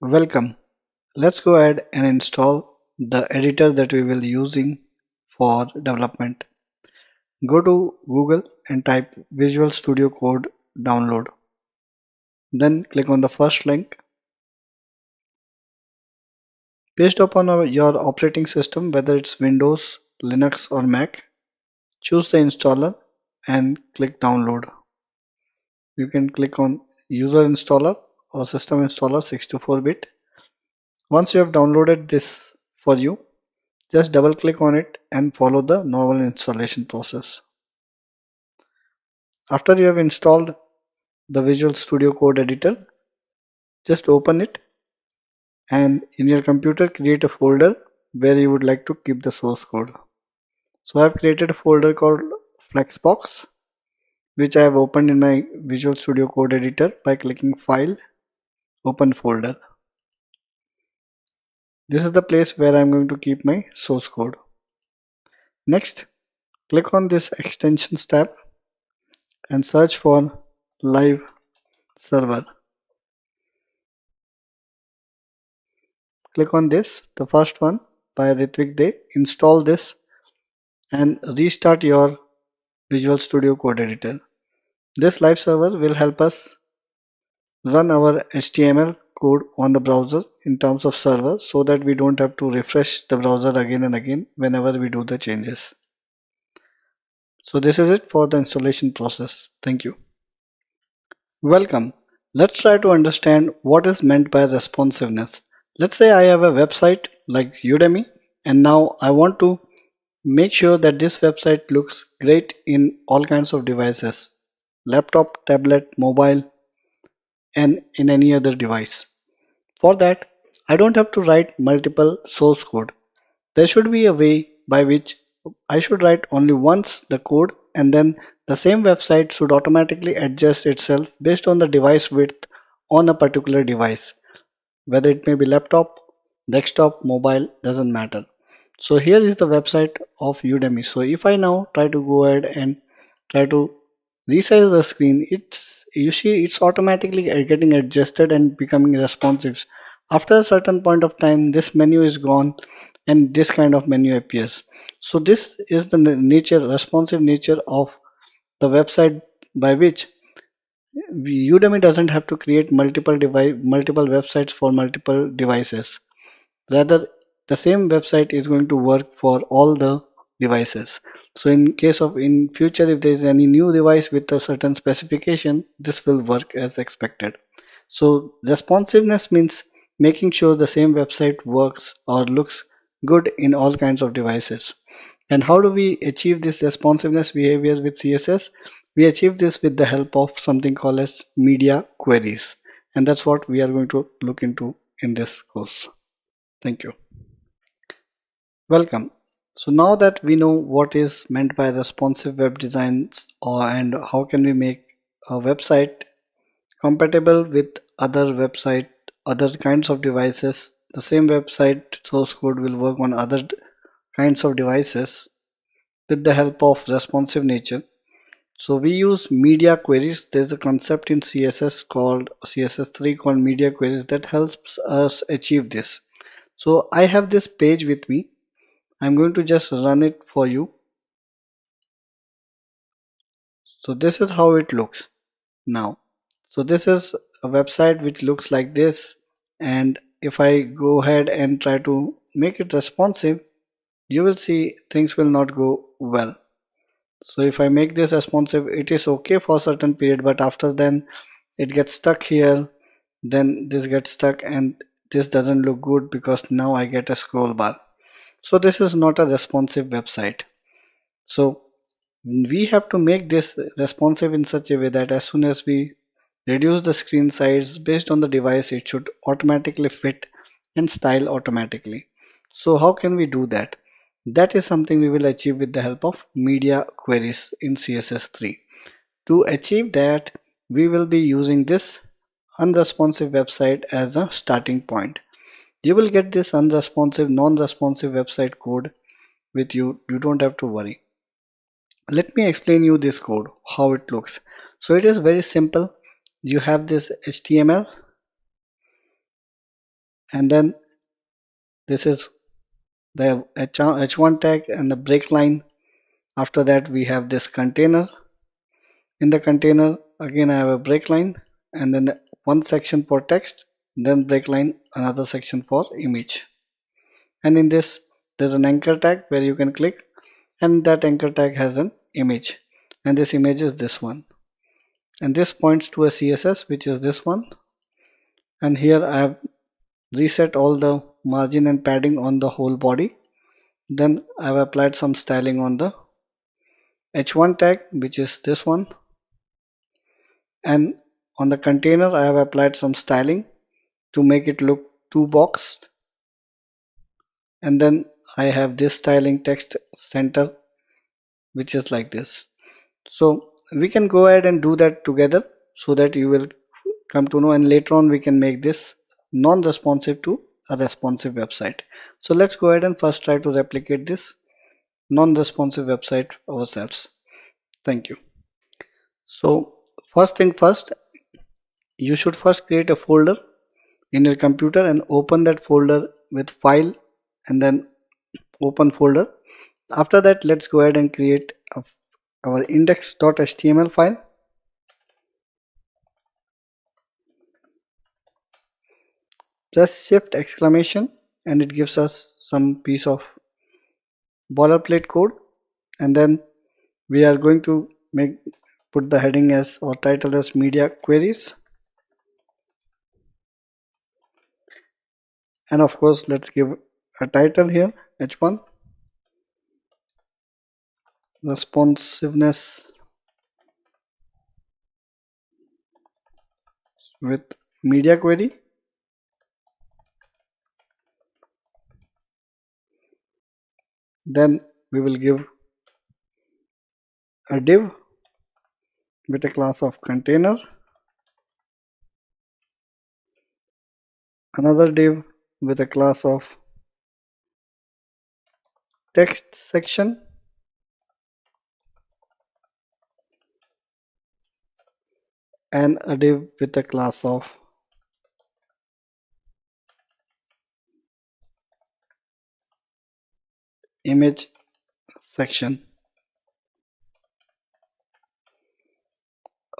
Welcome. Let's go ahead and install the editor that we will using for development. Go to Google and type Visual Studio Code download. Then click on the first link. Based upon your operating system, whether it's Windows, Linux or Mac, choose the installer and click download. You can click on user installer or system installer 64-bit. Once you have downloaded this for you, just double click on it and follow the normal installation process. After you have installed the Visual Studio Code editor, just open it and in your computer create a folder where you would like to keep the source code. So I have created a folder called Flexbox, which I have opened in my Visual Studio Code editor by clicking File, Open Folder. This is the place where I am going to keep my source code. Next, click on this Extensions tab and search for Live Server. Click on this, the first one by Ritvik Day. Install this and restart your Visual Studio Code editor. This live server will help us run our HTML code on the browser in terms of server so that we don't have to refresh the browser again and again whenever we do the changes. So this is it for the installation process. Thank you. Welcome. Let's try to understand what is meant by responsiveness. Let's say I have a website like Udemy and now I want to make sure that this website looks great in all kinds of devices, laptop, tablet, mobile, and in any other device. For that, I don't have to write multiple source code. There should be a way by which I should write only once the code and then the same website should automatically adjust itself based on the device width on a particular device, whether it may be laptop, desktop, mobile, doesn't matter. So here is the website of Udemy. So if I now try to go ahead and try to resize the screen, it's you see it's automatically getting adjusted and becoming responsive. After a certain point of time, this menu is gone and this kind of menu appears. So this is the nature, responsive nature of the website by which Udemy doesn't have to create multiple websites for multiple devices. Rather, the same website is going to work for all the devices. So in case of in future, if there is any new device with a certain specification, this will work as expected. So responsiveness means making sure the same website works or looks good in all kinds of devices. And how do we achieve this responsiveness behavior with CSS? We achieve this with the help of something called as media queries. And that's what we are going to look into in this course. Thank you. Welcome. So now that we know what is meant by responsive web designs and how can we make a website compatible with other kinds of devices, the same website source code will work on other kinds of devices with the help of responsive nature. So we use media queries. There's a concept in CSS called CSS3 called media queries that helps us achieve this. So I have this page with me. I'm going to just run it for you. So this is how it looks now. So this is a website which looks like this, and if I go ahead and try to make it responsive, you will see things will not go well. So if I make this responsive, it is okay for a certain period, but after then it gets stuck here, then this gets stuck and this doesn't look good because now I get a scroll bar. So this is not a responsive website. So we have to make this responsive in such a way that as soon as we reduce the screen size based on the device, it should automatically fit and style automatically. So how can we do that? That is something we will achieve with the help of media queries in CSS3. To achieve that, we will be using this unresponsive website as a starting point. You will get this unresponsive, non-responsive website code with you. You don't have to worry. Let me explain you this code, how it looks. So it is very simple. You have this HTML And then this is the h1 tag and the break line. After that we have this container. In the container again I have a break line, and then one section for text, then break line, another section for image. And in this there's an anchor tag where you can click, and that anchor tag has an image, and this image is this one, and this points to a CSS which is this one. And here I have reset all the margin and padding on the whole body. Then I have applied some styling on the h1 tag which is this one, and on the container I have applied some styling to make it look two boxed. And then I have this styling text center which is like this. So we can go ahead and do that together so that you will come to know, and later on we can make this non-responsive to a responsive website. So let's go ahead and first try to replicate this non-responsive website ourselves. Thank you. So first thing first, you should first create a folder in your computer and open that folder with file and then open folder. After that, let's go ahead and create our index.html file. Press shift exclamation and it gives us some piece of boilerplate code, and then we are going to put the heading as or title as media queries, and of course let's give a title here, h1 responsiveness with media query. Then we will give a div with a class of container, another div with a class of text section, and a div with a class of image section.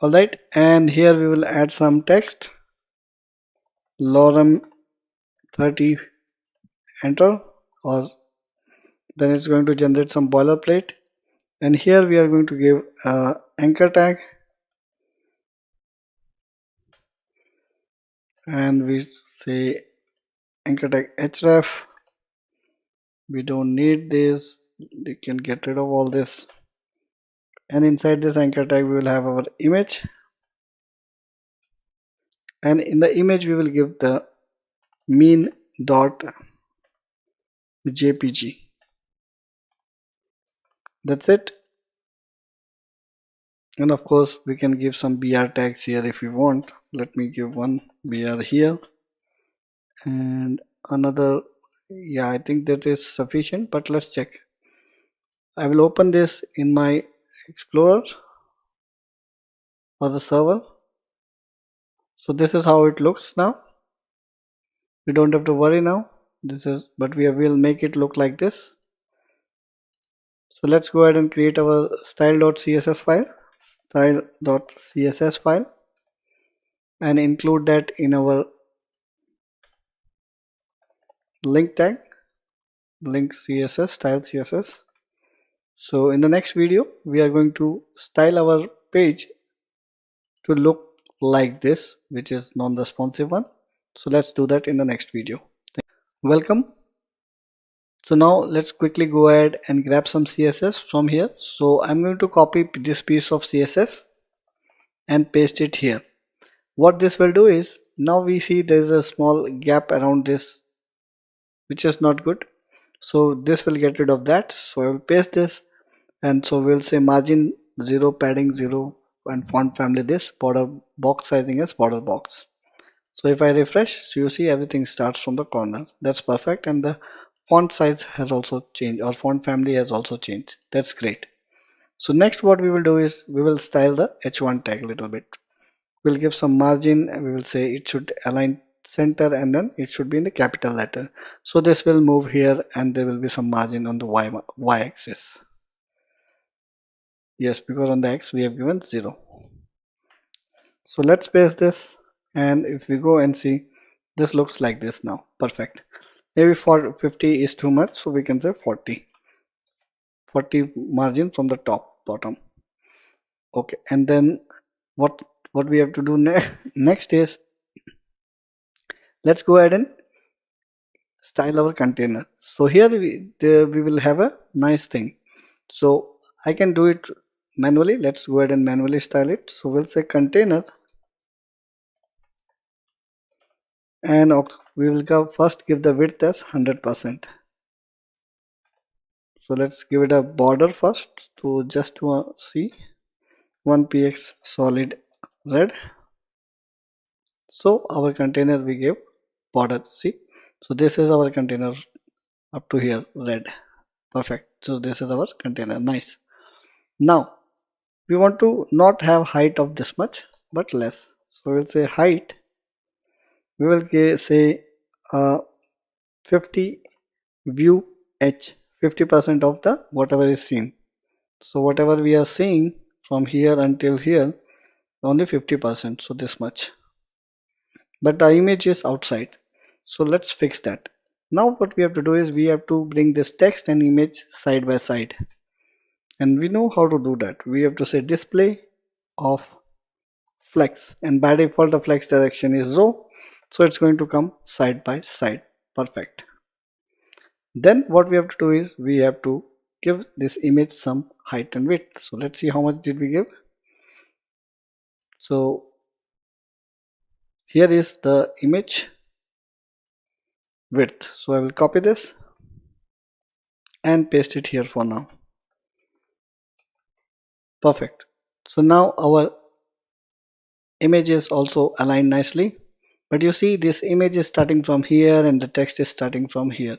Alright, and here we will add some text, lorem 30, enter, or then it's going to generate some boilerplate. And here we are going to give anchor tag, and we say anchor tag href. We don't need this, you can get rid of all this. And inside this anchor tag we will have our image, and in the image we will give the mean.jpg. That's it. And of course we can give some br tags here if we want. Let me give one br here and another. Yeah, I think that is sufficient, but let's check. I will open this in my Explorer or the server. So this is how it looks now. We don't have to worry now. But we will make it look like this. So let's go ahead and create our style.css file, and include that in our link tag, link CSS, style CSS. So in the next video, we are going to style our page to look like this, which is non-responsive one. So let's do that in the next video. Welcome. So now let's quickly go ahead and grab some CSS from here. So I'm going to copy this piece of CSS and paste it here. What this will do is, now we see there's a small gap around this, which is not good. So this will get rid of that. So I will paste this, and so we'll say margin 0, padding 0, and font family this, border box sizing as border box. So if I refresh, so you see everything starts from the corner. That's perfect, and the font size has also changed, or font family has also changed. That's great. So next what we will do is we will style the h1 tag a little bit. We'll give some margin, and we will say it should align center, and then it should be in the capital letter. So this will move here and there will be some margin on the y axis. Yes, because on the x we have given 0. So let's paste this, and if we go and see, this looks like this now. Perfect. Maybe for 50 is too much, so we can say 40. 40 margin from the top bottom. Okay, and then what we have to do next is, let's go ahead and style our container. So here we will have a nice thing. So I can do it manually. Let's go ahead and manually style it. So we'll say container, and we will go first give the width as 100%. So let's give it a border first to just to see 1px solid red. So our container we give border, see. So this is our container up to here, red. Perfect. So this is our container. Nice. Now we want to not have height of this much but less. So we'll say height. We will say 50 view h, 50% of the whatever is seen. So whatever we are seeing from here until here, only 50%. So this much. But the image is outside. So let's fix that. Now what we have to do is we have to bring this text and image side by side. And we know how to do that. We have to say display of flex, and by default the flex direction is row, so it's going to come side by side. Perfect. Then what we have to do is we have to give this image some height and width. So let's see how much did we give. So here is the image width. So I will copy this and paste it here for now. Perfect. So now our image is also aligned nicely, but you see this image is starting from here and the text is starting from here.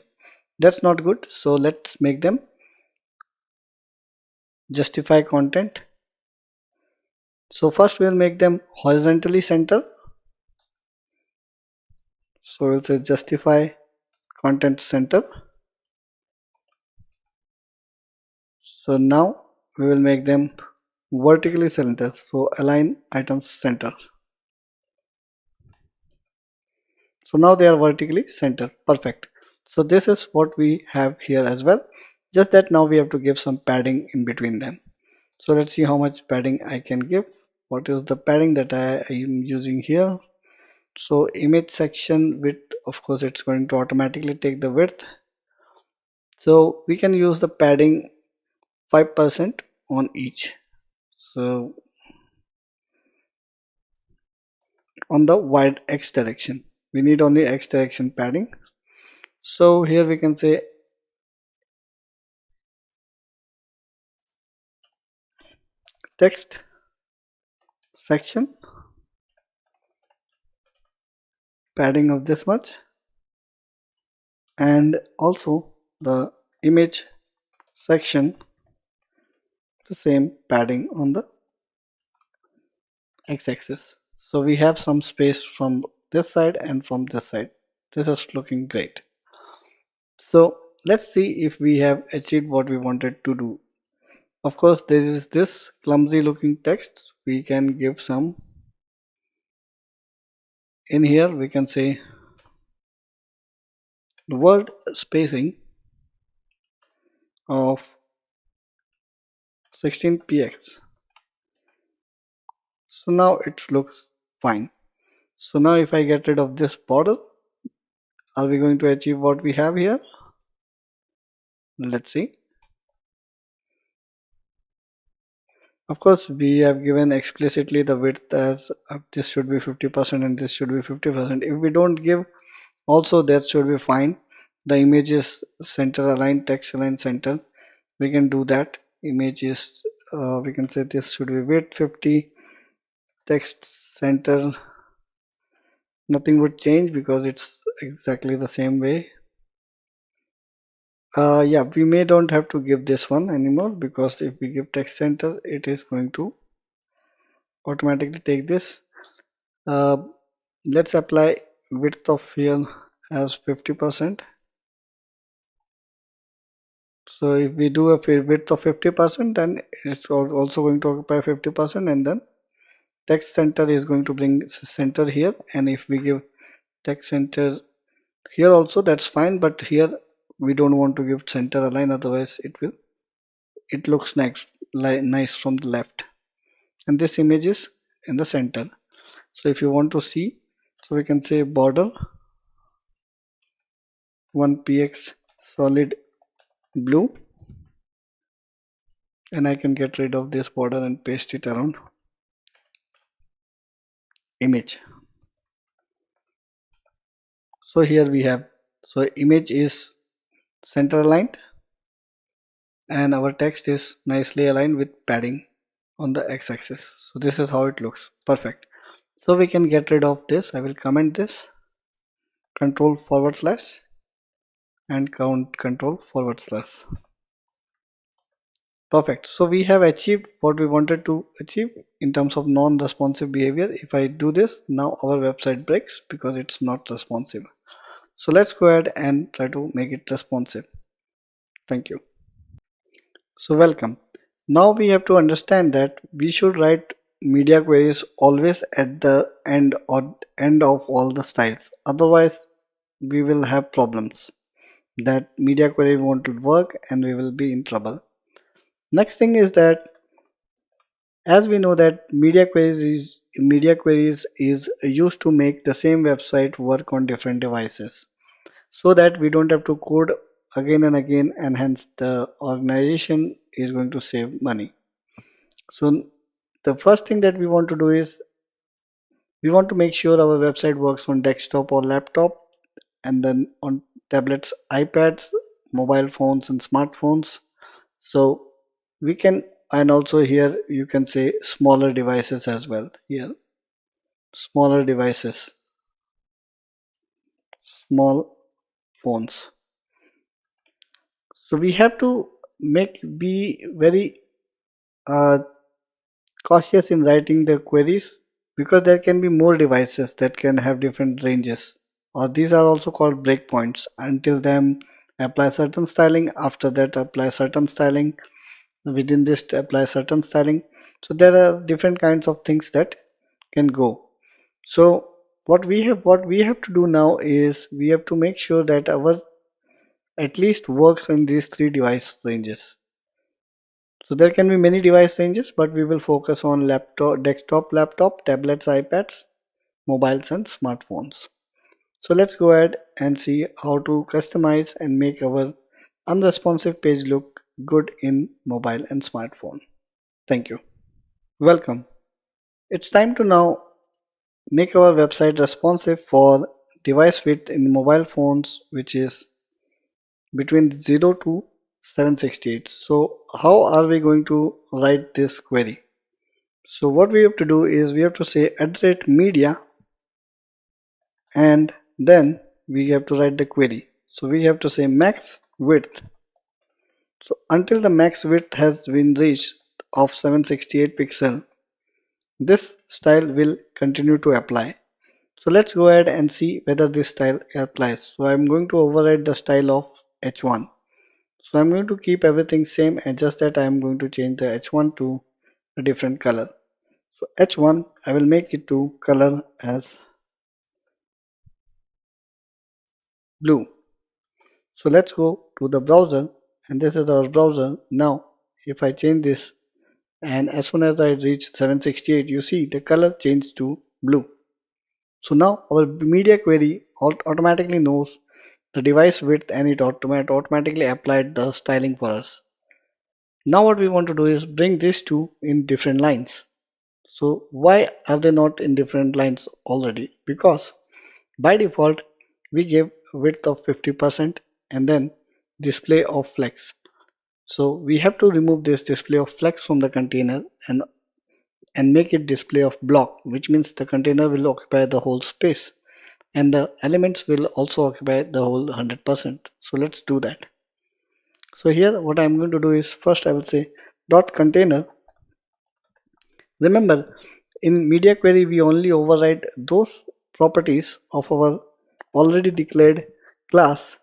That's not good. So let's make them justify content. So first we'll make them horizontally center. So we'll say justify content center. So now we will make them vertically center. So align items center. So now they are vertically centered. Perfect. So this is what we have here as well. Just that now we have to give some padding in between them. So let's see how much padding I can give. What is the padding that I am using here? So image section width, of course it's going to automatically take the width. So we can use the padding 5% on each. So on the wide x direction, we need only x direction padding. So here we can say text section padding of this much, and also the image section the same padding on the x-axis. So we have some space from this side and from this side. This is looking great. So let's see if we have achieved what we wanted to do. Of course, there is this clumsy looking text. We can give some in here. We can say the word spacing of 16px. So now it looks fine. So now if I get rid of this border, are we going to achieve what we have here? Let's see. Of course, we have given explicitly the width as this should be 50% and this should be 50%. If we don't give, also that should be fine. The image is center aligned, text align center. We can do that. Image is we can say this should be width 50, text center. Nothing would change because it's exactly the same way. Yeah, we may don't have to give this one anymore, because if we give text center, it is going to automatically take this. Let's apply width of here as 50%. So if we do a width of 50%, then it's also going to occupy 50%, and then text center is going to bring center here. And if we give text center here also, that's fine, but here we don't want to give center align, otherwise it looks nice from the left. And this image is in the center. So if you want to see, so we can say border 1px solid blue, and I can get rid of this border and paste it around image. So here we have, so image is center aligned and our text is nicely aligned with padding on the x-axis. So this is how it looks. Perfect. So we can get rid of this. I will comment this, control forward slash and control forward slash. Perfect. So we have achieved what we wanted to achieve in terms of non-responsive behavior. If I do this, now our website breaks because it's not responsive. So let's go ahead and try to make it responsive. Thank you. So welcome. Now we have to understand that we should write media queries always at the end or end of all the styles. Otherwise, we will have problems. That media query won't work and we will be in trouble. Next thing is that as we know that media queries is used to make the same website work on different devices, so that we don't have to code again and again, and hence the organization is going to save money. So the first thing that we want to do is we want to make sure our website works on desktop or laptop, and then on tablets, iPads, mobile phones and smartphones. So we can, and also here you can say smaller devices as well. Here smaller devices, small phones. So we have to be very uh, cautious in writing the queries, because there can be more devices that can have different ranges, or these are also called breakpoints. Until then apply certain styling, after that apply certain styling, within this apply certain styling. So there are different kinds of things that can go. So what we have to do now is we have to make sure that our at least works in these three device ranges. So there can be many device ranges, but we will focus on laptop, desktop, laptop, tablets, iPads, mobiles and smartphones. So let's go ahead and see how to customize and make our unresponsive page look good in mobile and smartphone. Thank you. Welcome. It's time to now make our website responsive for device width in mobile phones, which is between 0 to 768. So how are we going to write this query? So what we have to do is we have to say @media, and then we have to write the query. So we have to say max width. So until the max width has been reached of 768 pixel, this style will continue to apply. So let's go ahead and see whether this style applies. So I'm going to override the style of h1. So I'm going to keep everything same, and just that I'm going to change the h1 to a different color. So h1 I will make it to color as blue. So let's go to the browser, and this is our browser. Now if I change this, and as soon as I reach 768, you see the color changed to blue. So now our media query automatically knows the device width, and it automatically applied the styling for us. Now what we want to do is bring these two in different lines. So why are they not in different lines already? Because by default we give width of 50% and then display of flex. So we have to remove this display of flex from the container and make it display of block, which means the container will occupy the whole space and the elements will also occupy the whole 100%. So let's do that. So here what I'm going to do is first I will say dot container. Remember, in media query we only override those properties of our already declared class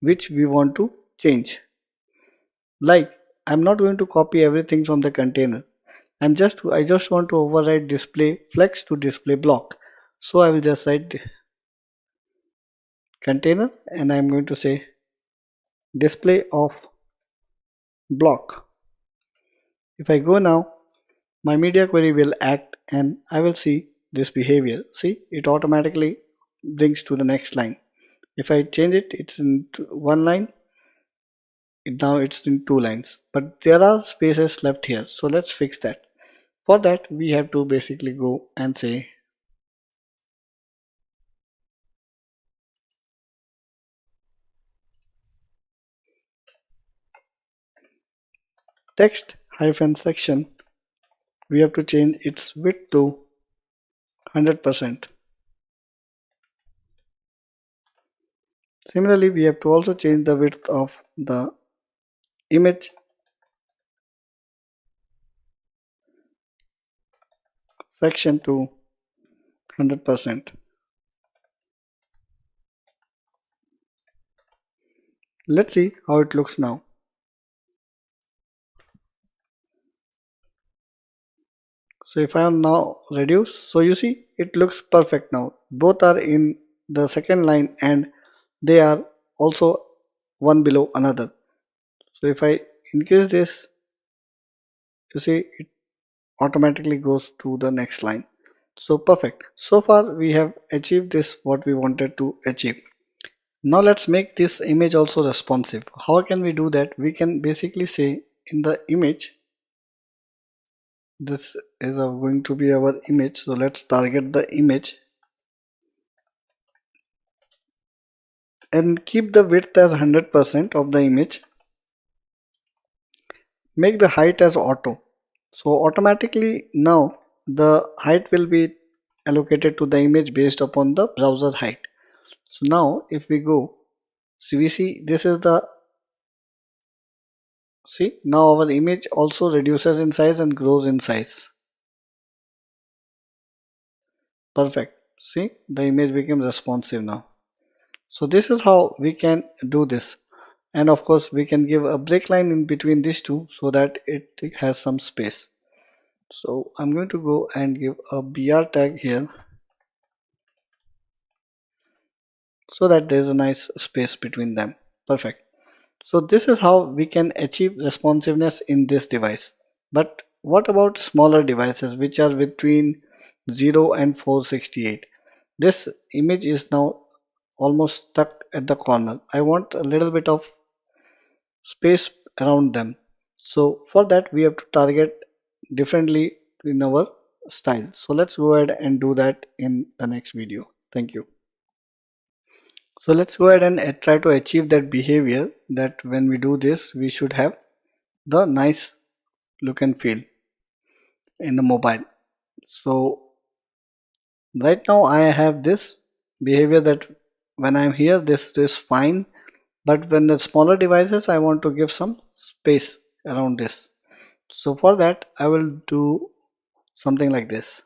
which we want to change. Like, I'm not going to copy everything from the container. I just want to override display flex to display block. So I will just write container and I'm going to say display of block. If I go now, my media query will act and I will see this behavior. See, it automatically brings to the next line. If I change it, it's in one line. Now it's in two lines. But there are spaces left here. So let's fix that. For that, we have to basically go and say text hyphen section. We have to change its width to 100%. Similarly, we have to also change the width of the image section to 100%. Let's see how it looks now. So if I am now reduce, so you see it looks perfect now. Both are in the second line and they are also one below another. So if I increase this, you see it automatically goes to the next line. So perfect. So far we have achieved this what we wanted to achieve. Now let's make this image also responsive. How can we do that? We can basically say in the image, this is going to be our image. So let's target the image and keep the width as 100% of the image. Make the height as auto. So automatically now the height will be allocated to the image based upon the browser height. So now if we go, so we see this is the, see now our image also reduces in size and grows in size. Perfect. See the image becomes responsive now. So this is how we can do this. And of course we can give a break line in between these two so that it has some space. So I'm going to go and give a br tag here so that there's a nice space between them. Perfect. So this is how we can achieve responsiveness in this device. But what about smaller devices which are between 0 and 468? This image is now almost stuck at the corner. I want a little bit of space around them. So for that we have to target differently in our style. So let's go ahead and do that in the next video. Thank you. So let's go ahead and try to achieve that behavior that when we do this, we should have the nice look and feel in the mobile. So right now I have this behavior that when I'm here, this is fine. But when the smaller devices, I want to give some space around this. So for that, I will do something like this.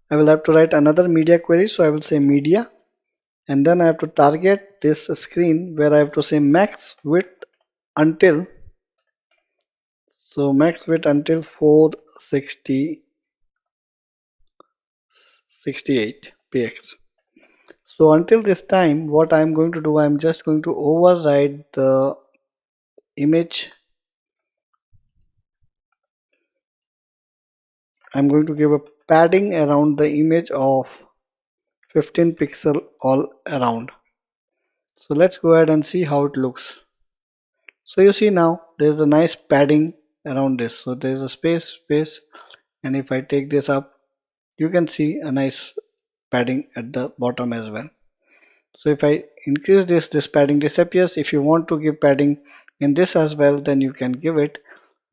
I will have to write another media query. So I will say media. And then I have to target this screen where I have to say max width until, so max width until 468 px. So until this time, what I'm going to do, I'm just going to override the image. I'm going to give a padding around the image of 15 pixel all around. So let's go ahead and see how it looks. So you see now there's a nice padding around this. So there's a space, and if I take this up, you can see a nice padding at the bottom as well. So if I increase this padding disappears. If you want to give padding in this as well, then you can give it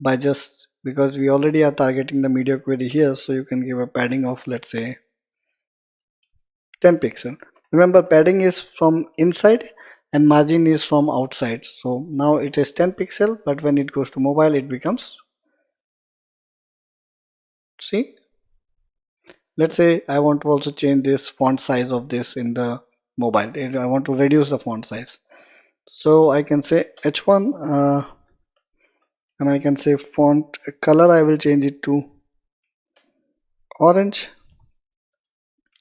by just, because we already are targeting the media query here, so you can give a padding of, let's say, 10 pixel. Remember, padding is from inside and margin is from outside. So now it is 10 pixel, but when it goes to mobile, it becomes, see, Let's say I want to also change this font size of this in the mobile. I want to reduce the font size. So I can say H1 and I can say font color, I will change it to orange,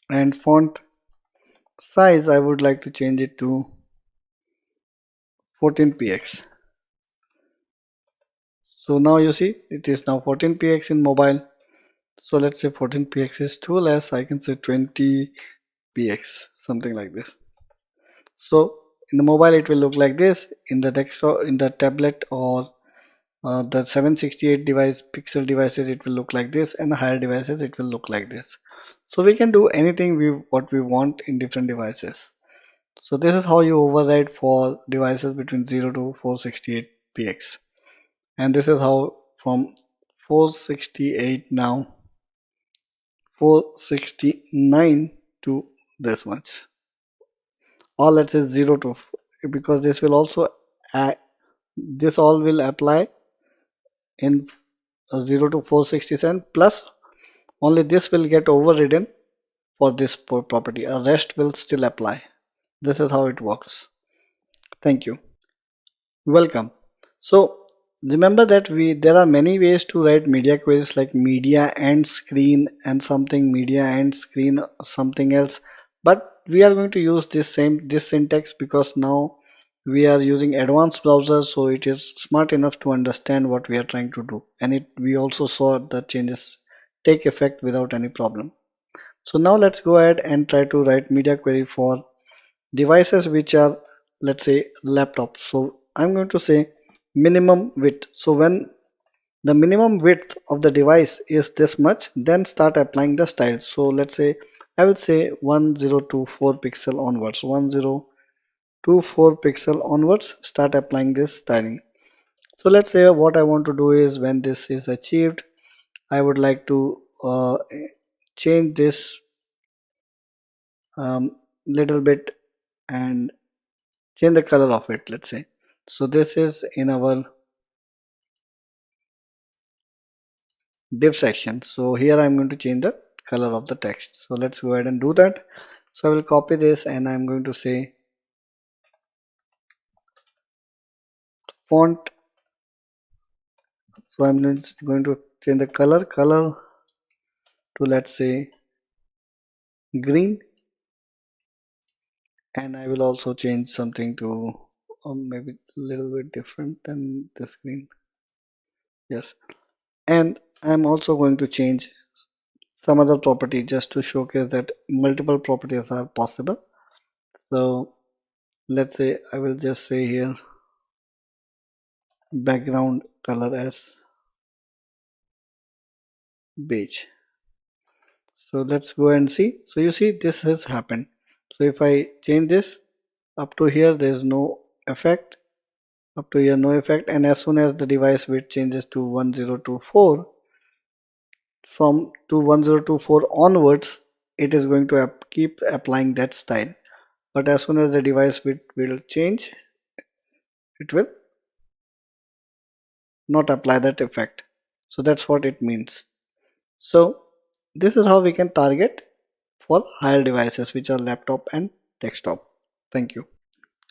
and font size I would like to change it to 14px. So now you see it is now 14px in mobile. So let's say 14px is too less, I can say 20px, something like this. So in the mobile it will look like this, in the desktop, in the tablet or the 768 pixel devices it will look like this, and the higher devices it will look like this. So we can do anything what we want in different devices. So this is how you override for devices between 0 to 468px, and this is how from 468 now 469 to this much, or let's say 0 to, because this will also this all will apply in 0 to 467, plus only this will get overridden for this property, a rest will still apply. This is how it works. Thank you. Welcome. So remember that there are many ways to write media queries, like media and screen and something, media and screen something else, but we are going to use this syntax because now we are using advanced browser, so it is smart enough to understand what we are trying to do, and we also saw the changes take effect without any problem. So now let's go ahead and try to write media query for devices which are, let's say, laptops. So I'm going to say minimum width. So when the minimum width of the device is this much, then start applying the style. So let's say I will say 1024 pixel onwards, 1024 pixel onwards, start applying this styling. So let's say what I want to do is, when this is achieved, I would like to change this little bit and change the color of it, let's say. So this is in our div section. So here I'm going to change the color of the text. So let's go ahead and do that. So I will copy this and I'm going to say font. So I'm going to change the color to, let's say, green, and I will also change something to maybe a little bit different than this green. Yes, and I'm also going to change some other property just to showcase that multiple properties are possible. So let's say I will just say here background color as beige. So let's go and see. So you see this has happened. So if I change this up to here, there is no effect. Up to here, no effect. And as soon as the device width changes to 1024, from to 1024 onwards, it is going to keep applying that style. But as soon as the device width will change, it will not apply that effect. So that's what it means. So this is how we can target for higher devices, which are laptop and desktop. Thank you.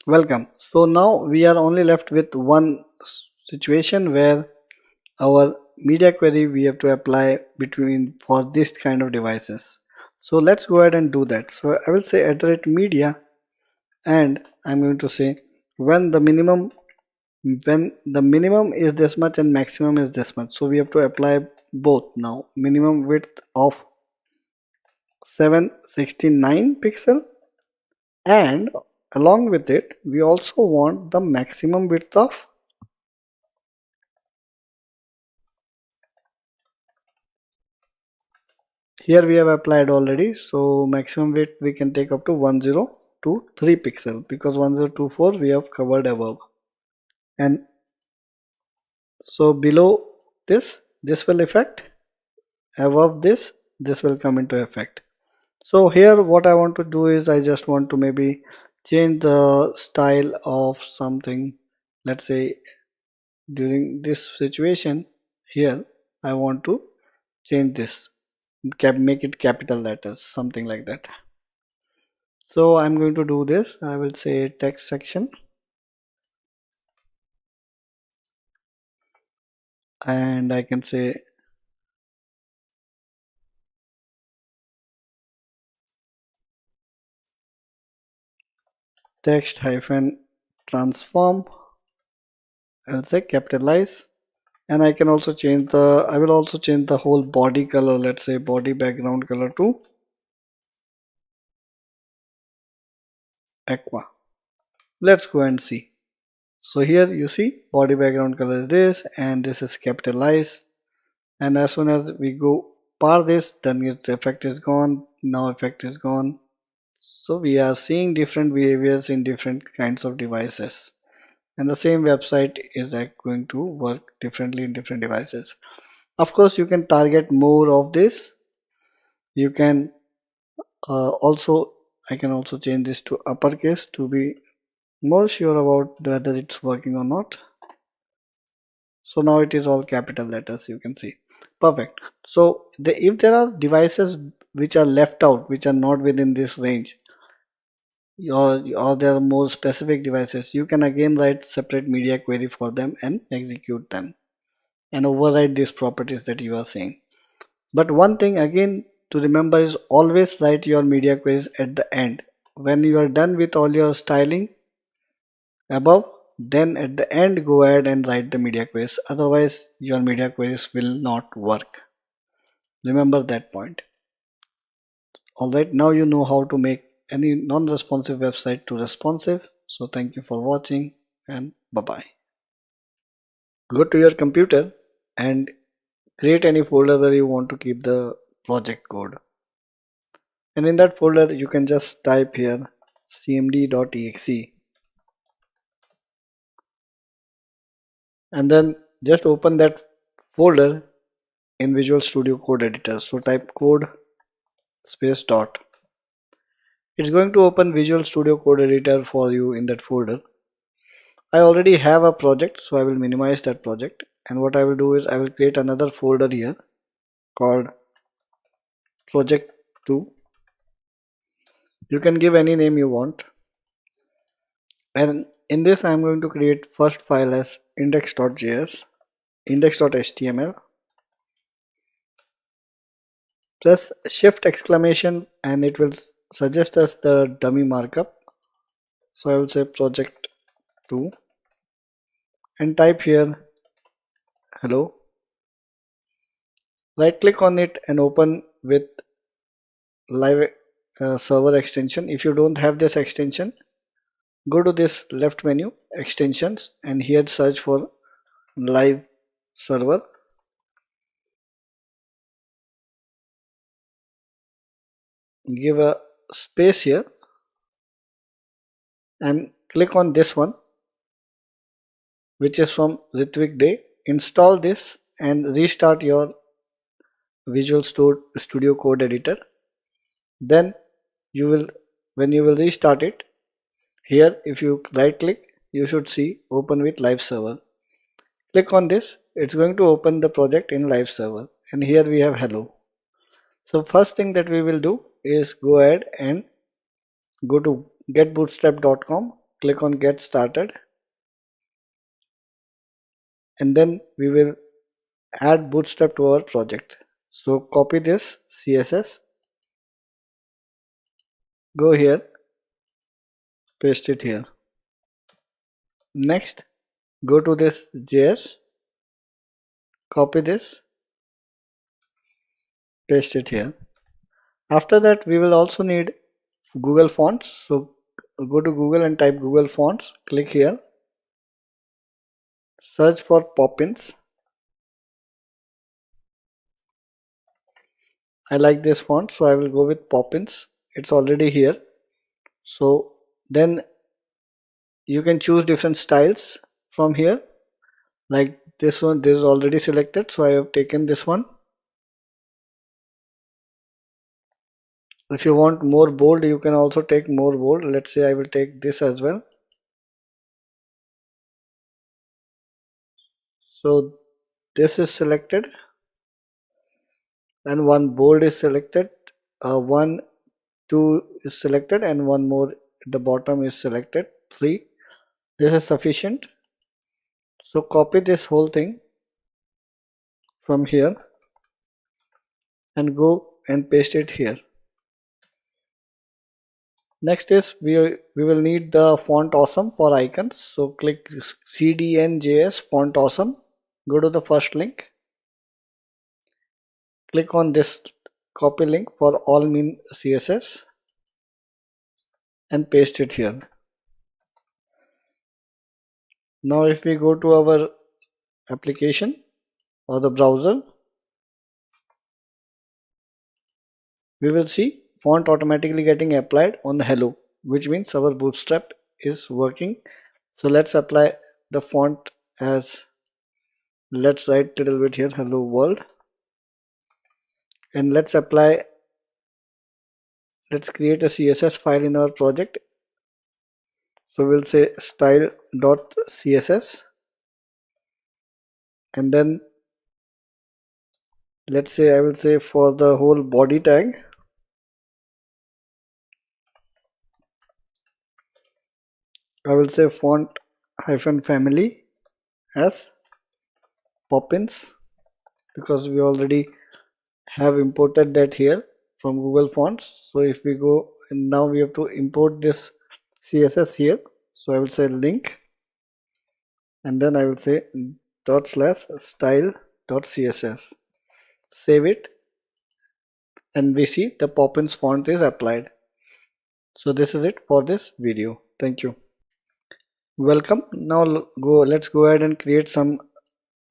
Welcome. So now we are only left with one situation where our media query we have to apply between for this kind of devices. So let's go ahead and do that. So I will say @media, and I'm going to say when the minimum is this much and maximum is this much. So we have to apply both now. Minimum width of 769 pixel, and along with it we also want the maximum width of, here we have applied already, so maximum width we can take up to 1023 pixel, because 1024 we have covered above, and so below this will affect, above this will come into effect. So here what I want to do is, I just want to maybe change the style of something. Let's say during this situation here, I want to change this. make it capital letters, something like that. So I'm going to do this. I will say text section, and I can say text hyphen transform. I'll say capitalize, and I can also change the, I will also change the whole body color. Let's say body background color to aqua. Let's go and see. So here you see body background color is this, and this is capitalized. And as soon as we go par this, then its effect is gone. Now effect is gone. So we are seeing different behaviors in different kinds of devices. And the same website is going to work differently in different devices. Of course, you can target more of this. You can also, I can also change this to uppercase to be more sure about whether it's working or not. So now it is all capital letters, you can see. Perfect. So if there are devices which are left out, which are not within this range, or there are more specific devices, you can again write separate media query for them and execute them and override these properties that you are seeing. But one thing again to remember is always write your media queries at the end. When you are done with all your styling above, then at the end go ahead and write the media queries. Otherwise, your media queries will not work. Remember that point. Alright, now you know how to make any non-responsive website to responsive. So thank you for watching and bye bye. Go to your computer and create any folder where you want to keep the project code. And in that folder, you can just type here cmd.exe and then just open that folder in Visual Studio Code Editor. So type code space dot. It's going to open Visual Studio Code Editor for you in that folder. I already have a project, so I will minimize that project. And what I will do is I will create another folder here called project 2. You can give any name you want. And in this, I'm going to create first file as index.js, index.html. Press shift exclamation and it will suggest us the dummy markup. So I will say project 2 and type here hello. Right click on it and open with live server extension. If you don't have this extension, go to this left menu extensions and here search for live server. Give a space here and click on this one, which is from Ritvik Day. Install this and restart your Visual Studio Code Editor. Then you will, when you will restart it, here if you right click, you should see open with live server. Click on this, it's going to open the project in live server and here we have hello. So first thing that we will do is go ahead and go to getbootstrap.com, click on get started, and then we will add Bootstrap to our project. So copy this CSS, go here, paste it here. Next, go to this JS, copy this, paste it here. After that, we will also need Google Fonts. So go to Google and type Google Fonts, click here, search for Poppins. I like this font, so I will go with Poppins. It's already here. So then you can choose different styles from here. Like this one, this is already selected, so I have taken this one. If you want more bold, you can also take more bold. Let's say I will take this as well. So this is selected. and one bold is selected, one, two is selected, and one more at the bottom is selected, 3. This is sufficient. So copy this whole thing from here and go and paste it here. Next is we will need the font awesome for icons. So click CDNJS font awesome. Go to the first link. Click on this copy link for all mean CSS and paste it here. Now if we go to our application or the browser, we will see font automatically getting applied on the hello, which means our Bootstrap is working. So let's apply the font as, let's write a little bit here, hello world, and let's create a CSS file in our project. So we'll say style.css, and then let's say I will say for the whole body tag, I will say font hyphen family as Poppins, because we already have imported that here from Google Fonts. So if we go, and now we have to import this CSS here. So I will say link, and then I will say /style.css. Save it, and we see the Poppins font is applied. So this is it for this video. Thank you. Welcome. Now let's go ahead and create some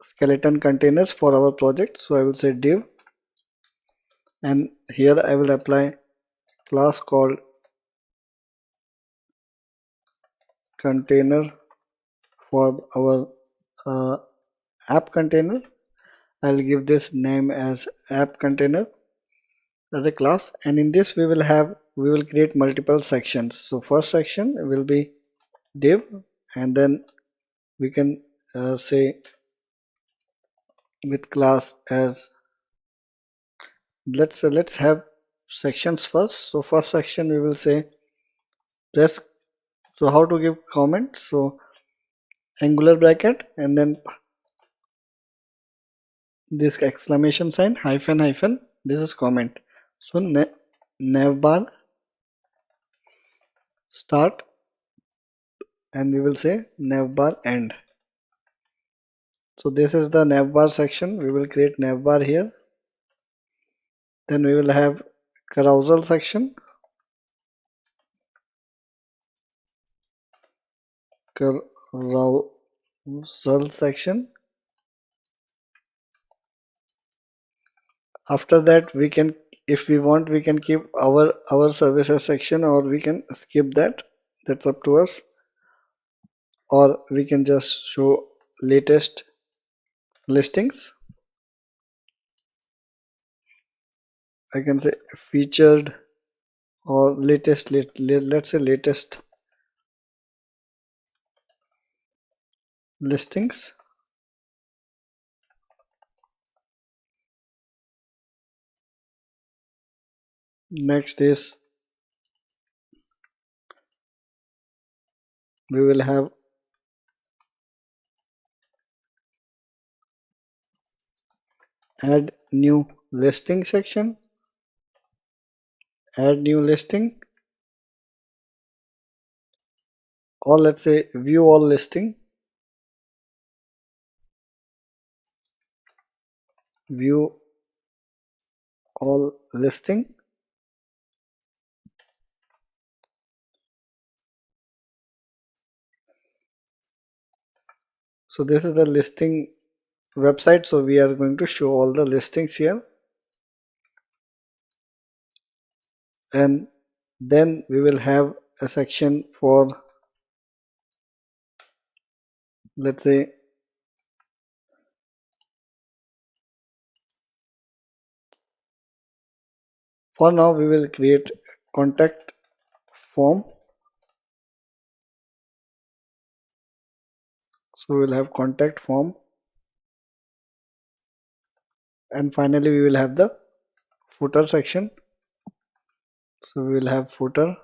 skeleton containers for our project. So I will say div, and here I will apply class called container for our app container. I'll give this name as app container as a class, and in this we will create multiple sections. So first section will be div, and then we can say with class as, let's have sections first. So first section we will say press. So how to give comment? So angular bracket and then this exclamation sign hyphen hyphen, this is comment. So navbar start, and we will say navbar end. So this is the navbar section. We will create navbar here. Then we will have carousel section, carousel section. After that, we can, if we want, we can keep our services section, or we can skip that. That's up to us. Or we can just show latest listings. I can say featured or latest. Let's say latest listings. Next is we will have add new listing section, add new listing, or let's say view all listing, view all listing. So this is the listing website, so we are going to show all the listings here, and then we will have a section for, let's say, for now we will create contact form. So we will have contact form, and finally we will have the footer section. So we will have footer.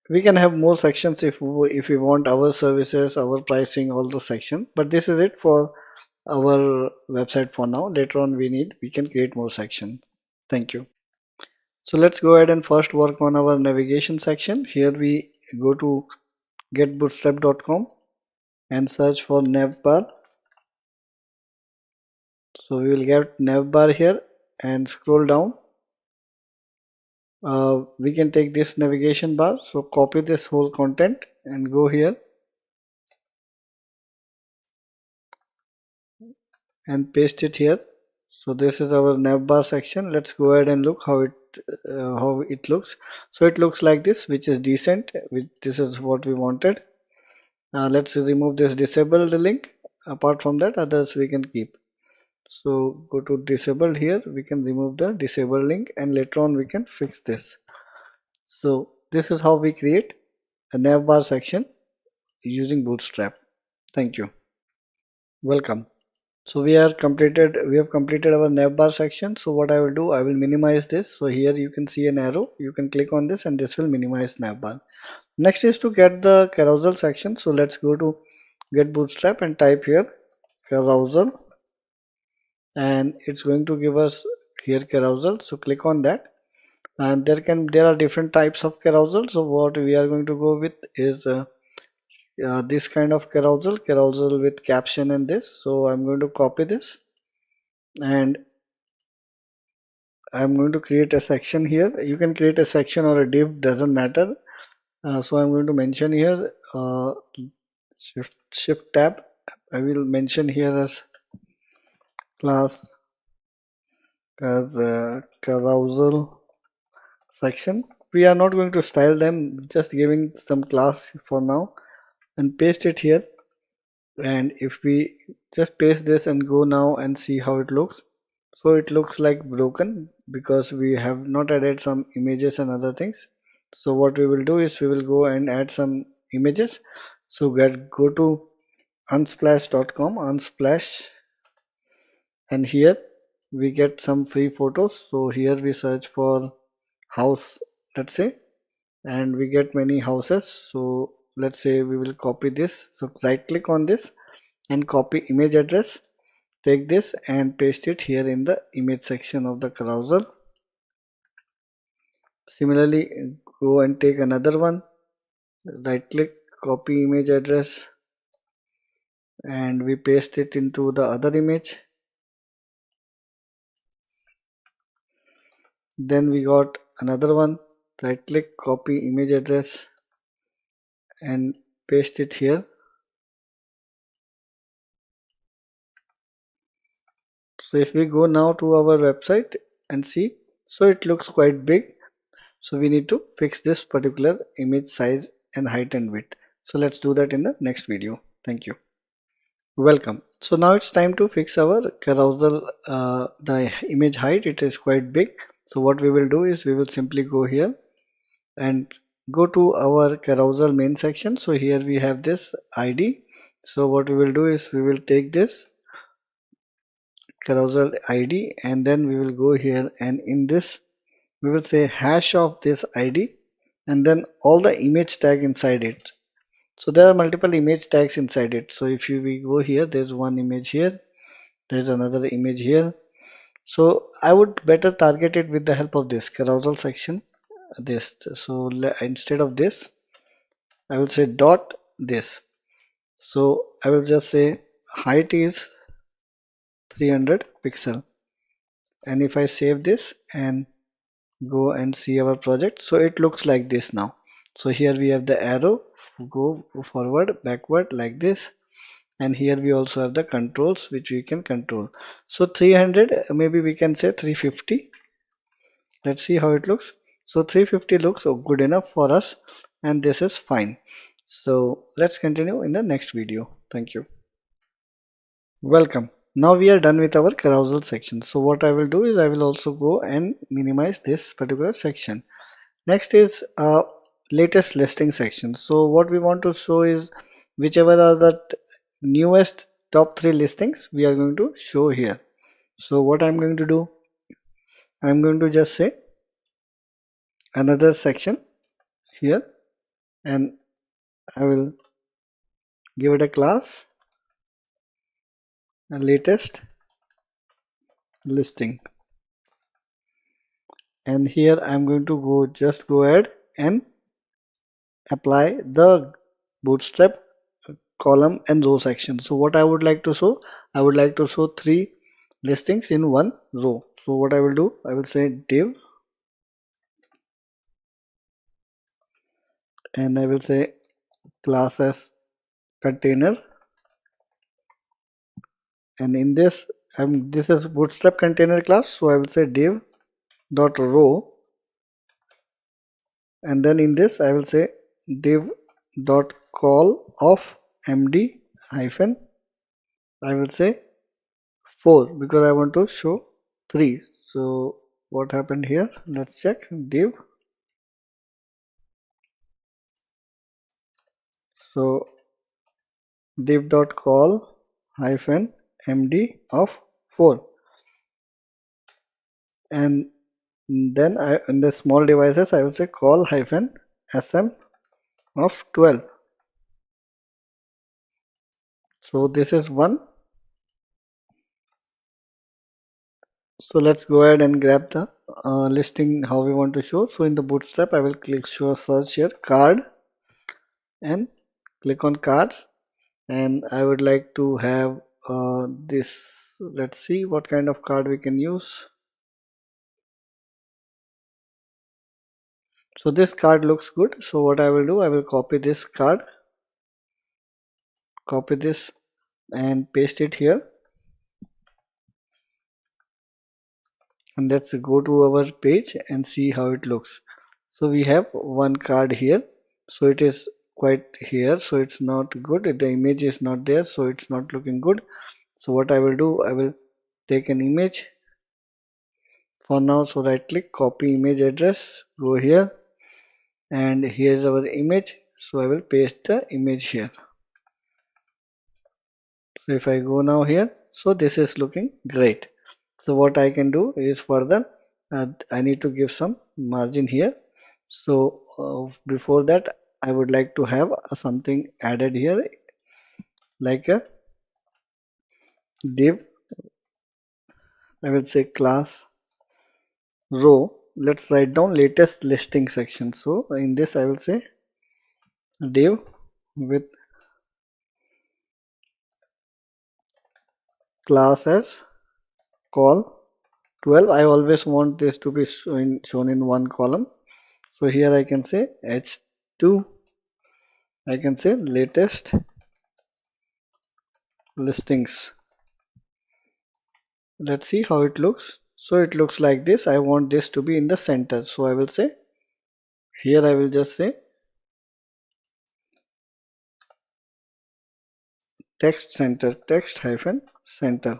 We can have more sections if we want our services, our pricing, all the section. But this is it for our website for now. Later on we can create more section. Thank you. So let's go ahead and first work on our navigation section. Here we go to getbootstrap.com and search for navbar. So we will get navbar here and scroll down. We can take this navigation bar. So copy this whole content and go here and paste it here. So this is our navbar section. Let's go ahead and look how it looks. So it looks like this, which is decent. This is what we wanted. Let's remove this disabled link. Apart from that, others we can keep. So go to disabled here. We can remove the disabled link, and later on we can fix this. So this is how we create a navbar section using Bootstrap. Thank you. Welcome. So we have completed our navbar section. So what I will do, I will minimize this. So here you can see an arrow. You can click on this and this will minimize navbar. Next is to get the carousel section. So let's go to get Bootstrap and type here carousel, and it's going to give us here carousel. So click on that, and there are different types of carousel. So what we are going to go with is this kind of carousel with caption and this. So I'm going to copy this and I'm going to create a section here. You can create a section or a div, doesn't matter. So I'm going to mention here shift tab. I will mention here as class as carousel section. We are not going to style them, just giving some class for now, and paste it here. And if we just paste this and go now and see how it looks, so it looks like broken because we have not added some images and other things. So what we will do is we will go and add some images. So go to unsplash.com, unsplash, and here we get some free photos. So here we search for house, let's say, and we get many houses. So let's say we will copy this. So right click on this and copy image address. Take this and paste it here in the image section of the carousel. Similarly, go and take another one, right click, copy image address, and we paste it into the other image. Then we got another one, right click, copy image address and paste it here. So if we go now to our website and see, so it looks quite big. So we need to fix this particular image size and height and width. So let's do that in the next video. Thank you. Welcome. So now it's time to fix our carousel, the image height. It is quite big. So what we will do is we will simply go here and go to our carousel main section. So here we have this ID. So what we will do is we will take this carousel ID and then we will go here, and in this we will say hash of this ID and then all the image tag inside it. So there are multiple image tags inside it. So if we go here, there's one image here, there's another image here. So I would better target it with the help of this carousel section, this. So instead of this I will say dot this. So I will just say height is 300 pixel, and if I save this and go and see our project, so it looks like this now. So here we have the arrow, go forward, backward like this, and here we also have the controls which we can control. So 300, maybe we can say 350. Let's see how it looks. So 350 looks good enough for us, and this is fine. So let's continue in the next video. Thank you. Welcome. Now we are done with our carousel section. So what I will do is I will also go and minimize this particular section. Next is latest listing section. So what we want to show is whichever are the newest top 3 listings we are going to show here. So what I'm going to do, I'm going to just say another section here, and I will give it a class, a latest listing, and here I'm going to go ahead and apply the bootstrap column and row section. So what I would like to show, I would like to show 3 listings in one row. So what I will do, I will say div, and I will say class as container, and in this this is bootstrap container class, so I will say div dot row, and then in this I will say div dot call of md hyphen, I will say 4 because I want to show 3. So what happened here, let's check. Div, so div dot call hyphen md of 4, and then in the small devices I will say call hyphen sm of 12. So this is one. So let's go ahead and grab the listing how we want to show. So in the bootstrap I will click show search here card and click on cards, and I would like to have this. Let's see what kind of card we can use. So this card looks good. So what I will do, I will copy this card, copy this and paste it here, and let's go to our page and see how it looks. So we have one card here, so it is quite here, so it's not good. The image is not there, so it's not looking good. So what I will do, I will take an image for now. So right click, copy image address, go here, and here's our image. So I will paste the image here. So if I go now here, so this is looking great. So what I can do is further I need to give some margin here. So before that I would like to have something added here, like a div, I will say class row. Let's write down latest listing section. So in this I will say div with class as call 12. I always want this to be shown in one column. So here I can say h2, I can say latest listings. Let's see how it looks. So it looks like this. I want this to be in the center. So I will say here I will just say text center, text hyphen center.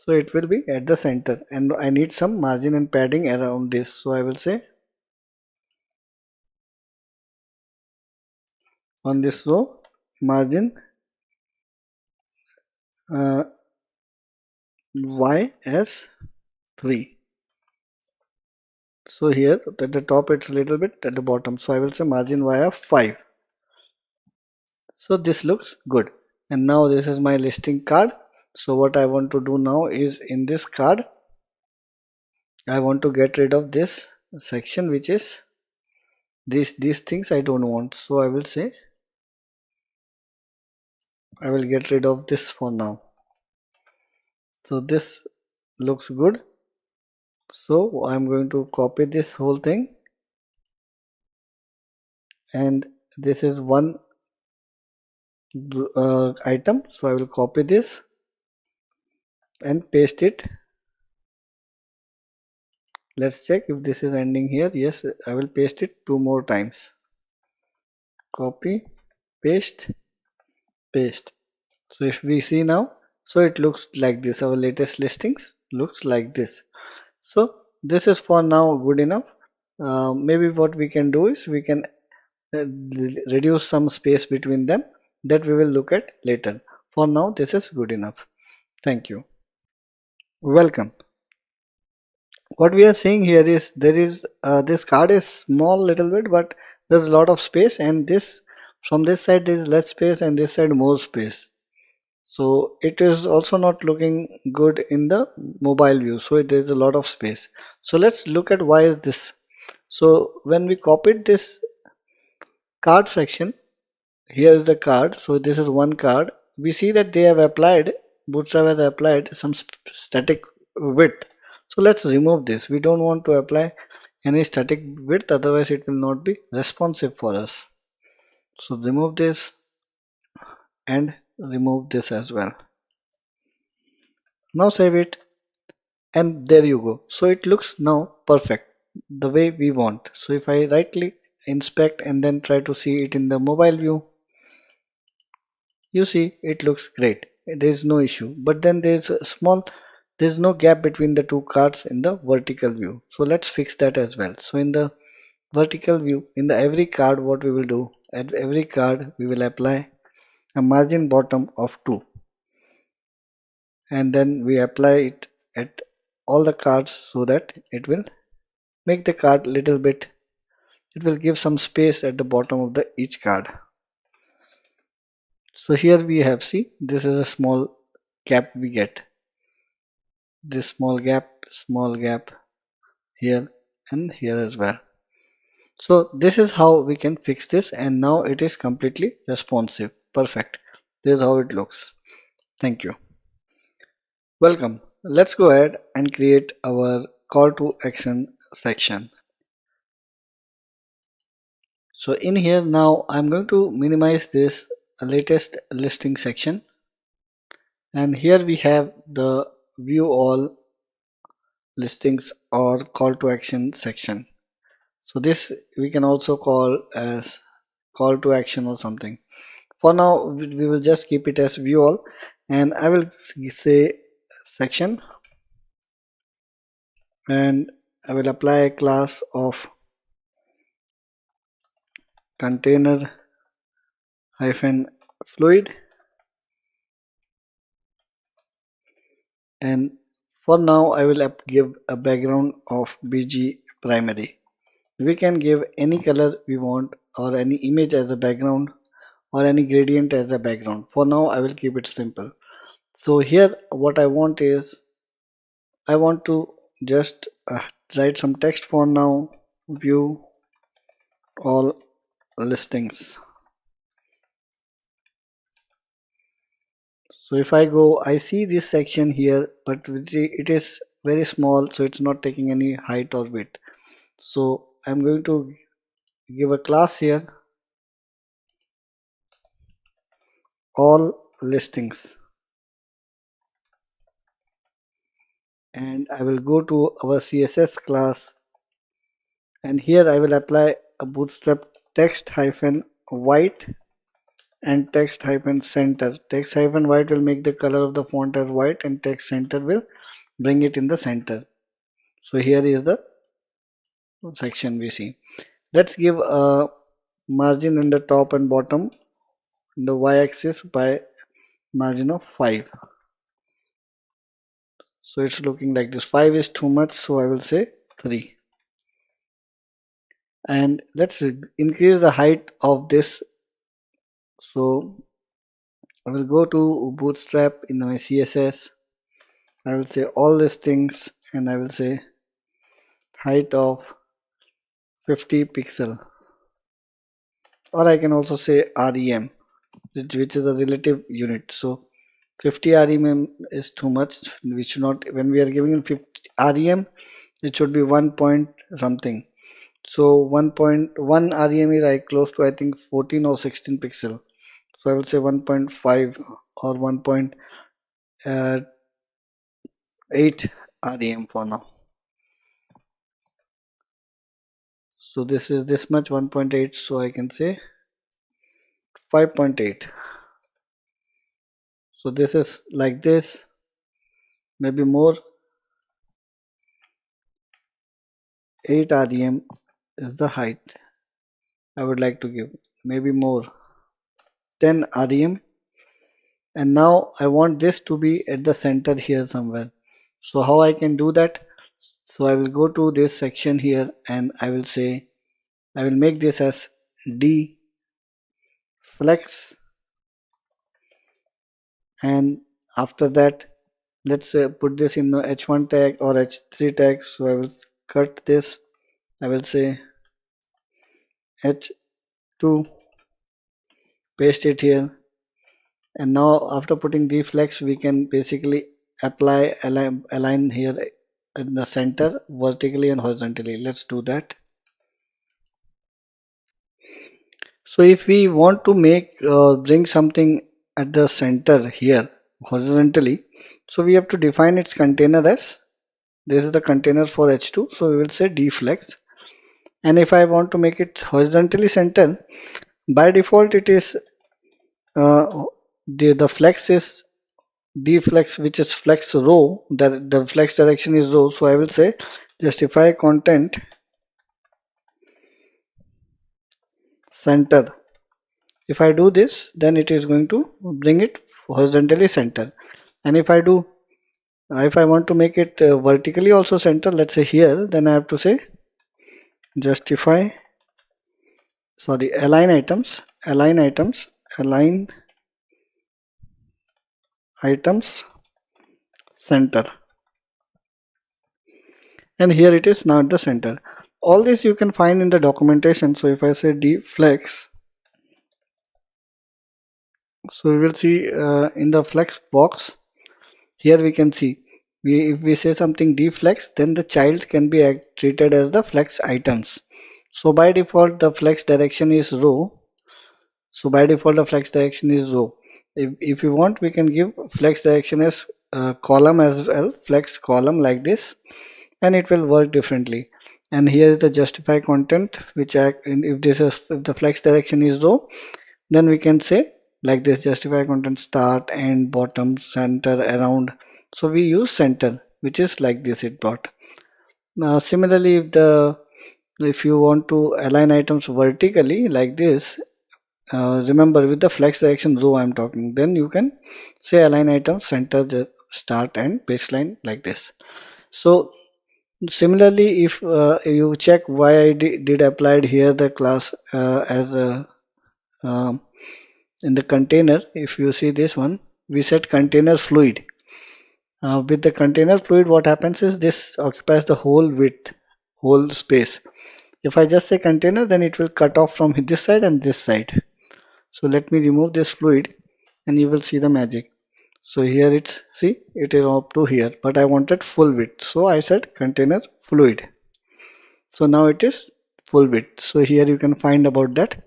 So it will be at the center, and I need some margin and padding around this. So I will say on this row margin uh, y as 3. So here at the top it's a little bit, at the bottom, so I will say margin y of 5. So this looks good, and now this is my listing card. So what I want to do now is in this card I want to get rid of this section, which is these things I don't want. So I will say I will get rid of this for now. So this looks good. So I'm going to copy this whole thing, and this is one item. So I will copy this and paste it. Let's check if this is ending here. Yes, I will paste it 2 more times. Copy, paste, paste. So if we see now, so it looks like this. Our latest listings looks like this. So this is for now good enough. Maybe what we can do is we can reduce some space between them, that we will look at later. For now, this is good enough. Thank you. Welcome. What we are seeing here is there is this card is small little bit, but there's a lot of space, and this from this side there is less space and this side more space. So it is also not looking good in the mobile view. So it is a lot of space. So let's look at why is this. So when we copied this card section, here is the card. So this is one card. We see that they have applied, Bootstrap has applied some static width. So let's remove this. We don't want to apply any static width, otherwise it will not be responsive for us. So remove this and remove this as well. Now save it, and there you go. So it looks now perfect the way we want. So if I right click, inspect, and then try to see it in the mobile view, you see it looks great. There is no issue, but then there's no gap between the two cards in the vertical view. So let's fix that as well. So in the vertical view, in the every card, what we will do, at every card we will apply a margin bottom of 2, and then we apply it at all the cards so that it will make the card little bit, it will give some space at the bottom of the each card. So here we have, see, this is a small gap we get, this small gap here and here as well. So this is how we can fix this, and now it is completely responsive. Perfect. This is how it looks. Thank you. Welcome. Let's go ahead and create our call to action section. So in here now I'm going to minimize this latest listing section, and here we have the view all listings or call to action section. So this we can also call as call to action or something. For now we will just keep it as view all, and I will say section, and I will apply a class of container hyphen fluid, and for now I will give a background of bg primary. We can give any color we want, or any image as a background, or any gradient as a background. For now I will keep it simple. So here what I want is, I want to just write some text for now. View all listings. So if I go, I see this section here, but it is very small, so it's not taking any height or width. So I'm going to give a class here, all listings, and I will go to our CSS class, and here I will apply a bootstrap text hyphen white and text hyphen center. Text hyphen white will make the color of the font as white, and text center will bring it in the center. So here is the section we see. Let's give a margin in the top and bottom in the y-axis by margin of 5. So it's looking like this. 5 is too much, so I will say 3. And let's increase the height of this. So I will go to Bootstrap in my CSS. I will say all listings, and I will say height of 50 pixel, or I can also say REM, which is a relative unit. So 50 REM is too much. We should not, when we are giving 50 REM, it should be 1 point something. So 1.1 REM is like close to, I think, 14 or 16 pixel. So I will say 1.5 or 1.8 REM for now. So this is this much, 1.8, so I can say 5.8. So this is like this, maybe more. 8 REM is the height. I would like to give, maybe more, 10 rem. And now I want this to be at the center here somewhere. So how I can do that? So I will go to this section here and I will say, I will make this as d flex, and after that let's put this in the h1 tag or h3 tag. So I will cut this, I will say h2, paste it here, and now after putting deflex we can basically align here in the center vertically and horizontally. Let's do that. So if we want to make bring something at the center here horizontally, so we have to define its container as, this is the container for h2, so we will say deflex. And if I want to make it horizontally center, by default it is the flex is deflex, which is flex row, that the flex direction is row. So I will say justify content center. If I do this, then it is going to bring it horizontally center. And if I want to make it vertically also center, let's say here, then I have to say justify, sorry, align items center, and here it is now at the center. All this you can find in the documentation. So if I say deflex, so we will see in the flex box here we can see, if we say something deflex, then the child can be treated as the flex items. So by default the flex direction is row. So by default the flex direction is row. If you want, we can give flex direction as column as well, flex column like this, and it will work differently. And here is the justify content, which if the flex direction is row, then we can say like this, justify content start, end, bottom, center, around. So we use center, which is like this it brought. Now similarly, if you want to align items vertically like this, remember with the flex direction row I'm talking, then you can say align items center, start, and baseline like this. So similarly, if you check why I did applied here the class as a um, in the container, if you see this one, we set container fluid. With the container fluid, what happens is this occupies the whole width, whole space. If I just say container, then it will cut off from this side and this side. So let me remove this fluid and you will see the magic. So here it's, see, it is up to here, but I wanted full width. So I said container fluid. So now it is full width. So here you can find about that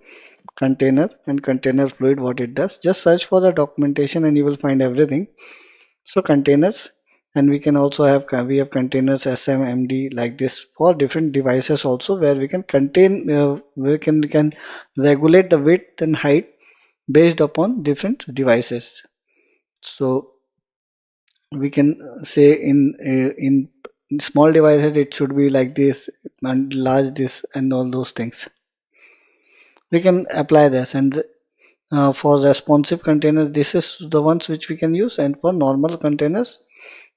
container and container fluid, what it does. Just search for the documentation and you will find everything. So containers, and we can also have, we have containers SMMD like this for different devices also, where we can contain, we can regulate the width and height based upon different devices. So we can say in small devices it should be like this, and large this, and all those things. We can apply this, and for responsive containers, this is the ones which we can use, and for normal containers,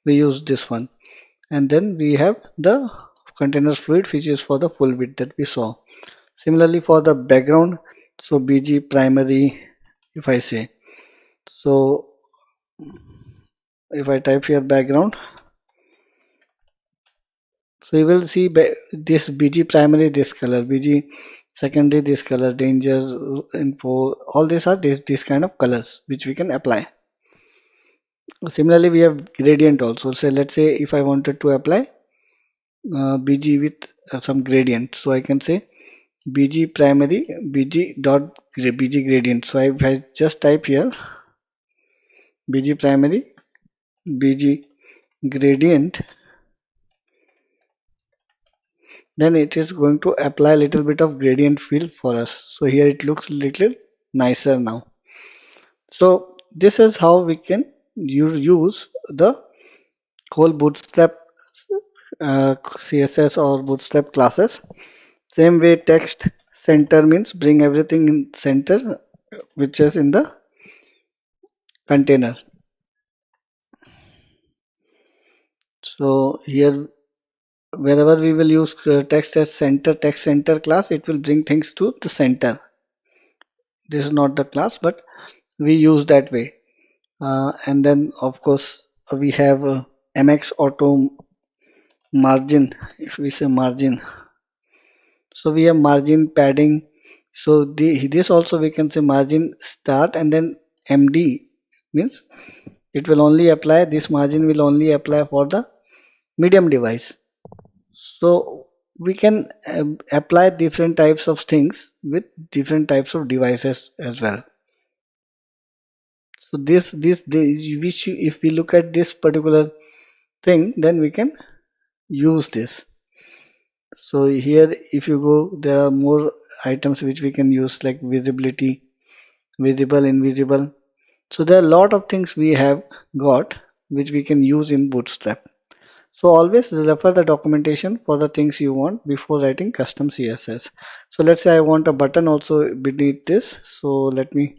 we use this one. And then we have the containers fluid, which is for the full width that we saw. Similarly for the background, so BG primary, if I say, so if I type here background, so you will see this BG primary this color, BG secondary this color, danger info, all these are these kind of colors which we can apply. Similarly we have gradient also. So let's say if I wanted to apply BG with some gradient, so I can say BG primary BG gradient. So if I just type here BG primary BG gradient, then it is going to apply a little bit of gradient fill for us. So here it looks little nicer now. So this is how we can use the whole Bootstrap CSS or Bootstrap classes. Same way text, Center means bring everything in center, which is in the container. So here, wherever we will use text as center, text center class, it will bring things to the center. This is not the class, but we use that way. And then of course we have MX auto margin. If we say margin, so we have margin padding. So this also we can say margin start, and then MD means it will only apply, this margin will only apply for the medium device. So we can apply different types of things with different types of devices as well. So if we look at this particular thing, then we can use this. So here if you go, there are more items which we can use, like visibility, visible, invisible. So there are a lot of things we have got which we can use in Bootstrap. So always refer the documentation for the things you want before writing custom CSS. So let's say I want a button also beneath this. So let me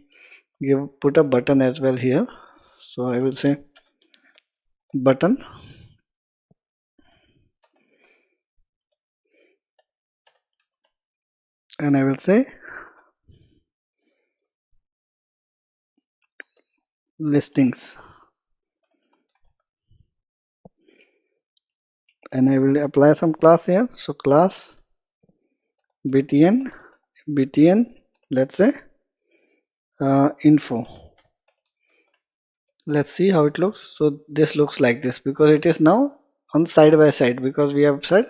put a button as well here. So I will say button, and I will say listings, and I will apply some class here. So class btn, let's say info. Let's see how it looks. So this looks like this because it is now on side by side, because we have said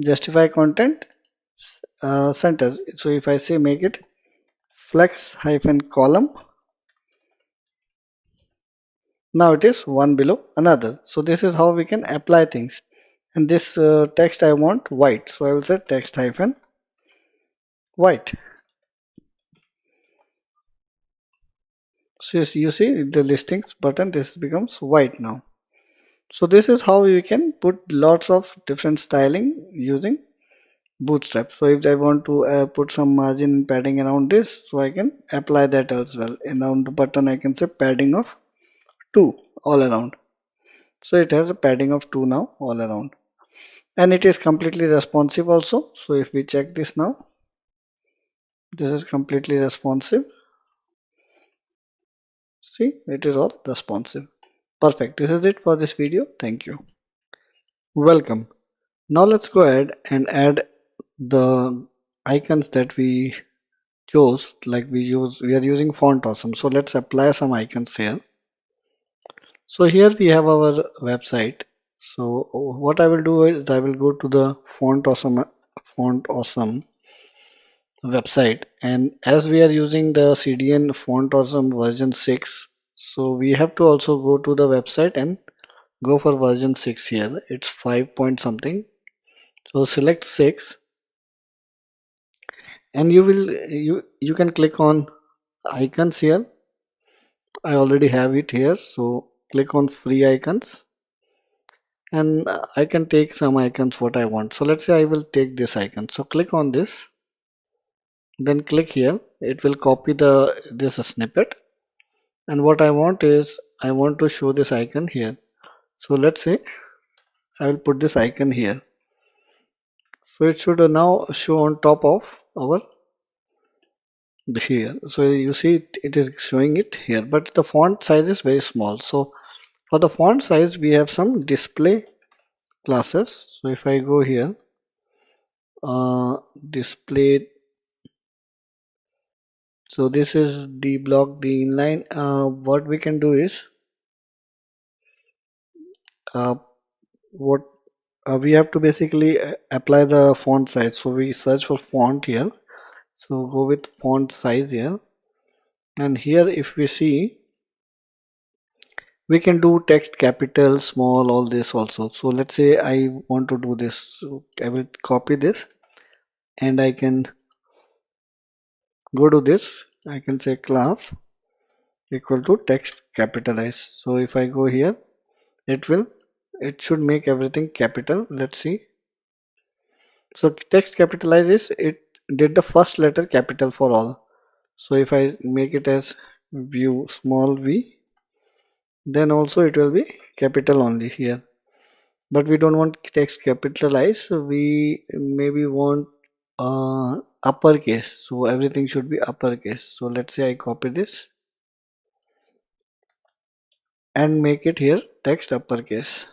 justify content center. So if I say make it flex hyphen column, now it is one below another. So this is how we can apply things. And this text I want white, so I will say text hyphen white. So you see the listings button, this becomes white now. So this is how we can put lots of different styling using Bootstrap. So if I want to put some margin padding around this, so I can apply that as well. And on the button I can say padding of 2 all around. So it has a padding of 2 now all around. And it is completely responsive also. So if we check this now, this is completely responsive. See, it is all responsive. Perfect. This is it for this video. Thank you. Welcome. Now let's go ahead and add the icons that we chose. Like we are using Font Awesome. So let's apply some icons here. So here we have our website. So what I will do is I will go to the Font Awesome website, and as we are using the CDN Font Awesome version 6, so we have to also go to the website and go for version 6 here. It's 5 point something. So select 6, and you can click on icons here. I already have it here, so click on free icons, and I can take some icons what I want. So let's say I will take this icon. So click on this, then click here. It will copy this snippet, and what I want is I want to show this icon here. So let's say I will put this icon here. So it should now show on top of our here. So you see it is showing it here, but the font size is very small. So for the font size we have some display classes. So if I go here, display, so this is the block, the inline. What we can do is uh, what we have to basically apply the font size. So we search for font here. So go with font size here, and here if we see, we can do text capital, small, all this also. So let's say I want to do this. So I will copy this, and I can go to this. I can say class equal to text capitalize. So if I go here, it should make everything capital. Let's see. So text capitalize is, it did the first letter capital for all. So if I make it as view small v, then also it will be capital only here. But we don't want text capitalized, so we maybe want uppercase. So everything should be uppercase. So let's say I copy this and make it here text uppercase.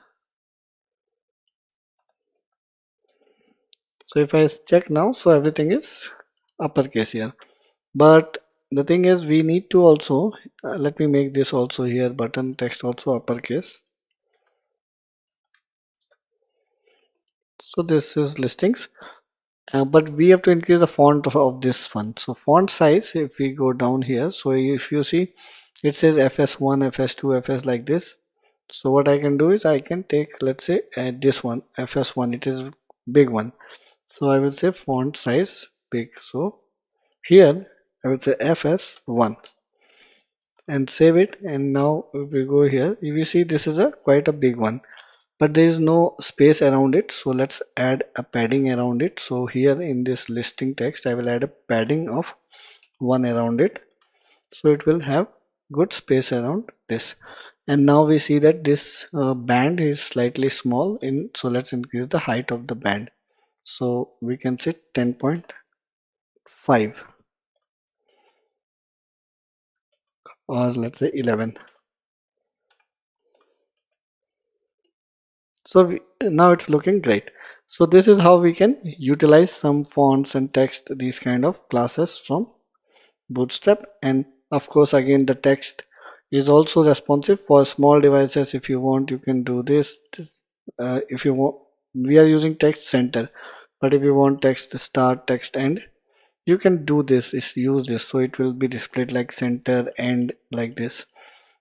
So if I check now, so everything is uppercase here. But the thing is, we need to also let me make this also here button text also uppercase. So this is listings, but we have to increase the font of this one. So font size, if we go down here, so if you see, it says FS1, FS2, FS like this. So what I can do is I can take, let's say, this one, FS1, it is big one. So I will say font size big. So here I will say FS1 and save it. And now if we go here, you will see this is a quite a big one, but there is no space around it. So let's add a padding around it. So here in this listing text, I will add a padding of 1 around it. So it will have good space around this. And now we see that this band is slightly small in, so let's increase the height of the band. So we can say 10.5 or let's say 11. So now it's looking great. So this is how we can utilize some fonts and text, these kind of classes from Bootstrap. And of course, again, the text is also responsive for small devices. If you want, you can do this. If you want, we are using text center, but if you want text start, text end, you can do this, is use this. So it will be displayed like center, end, like this.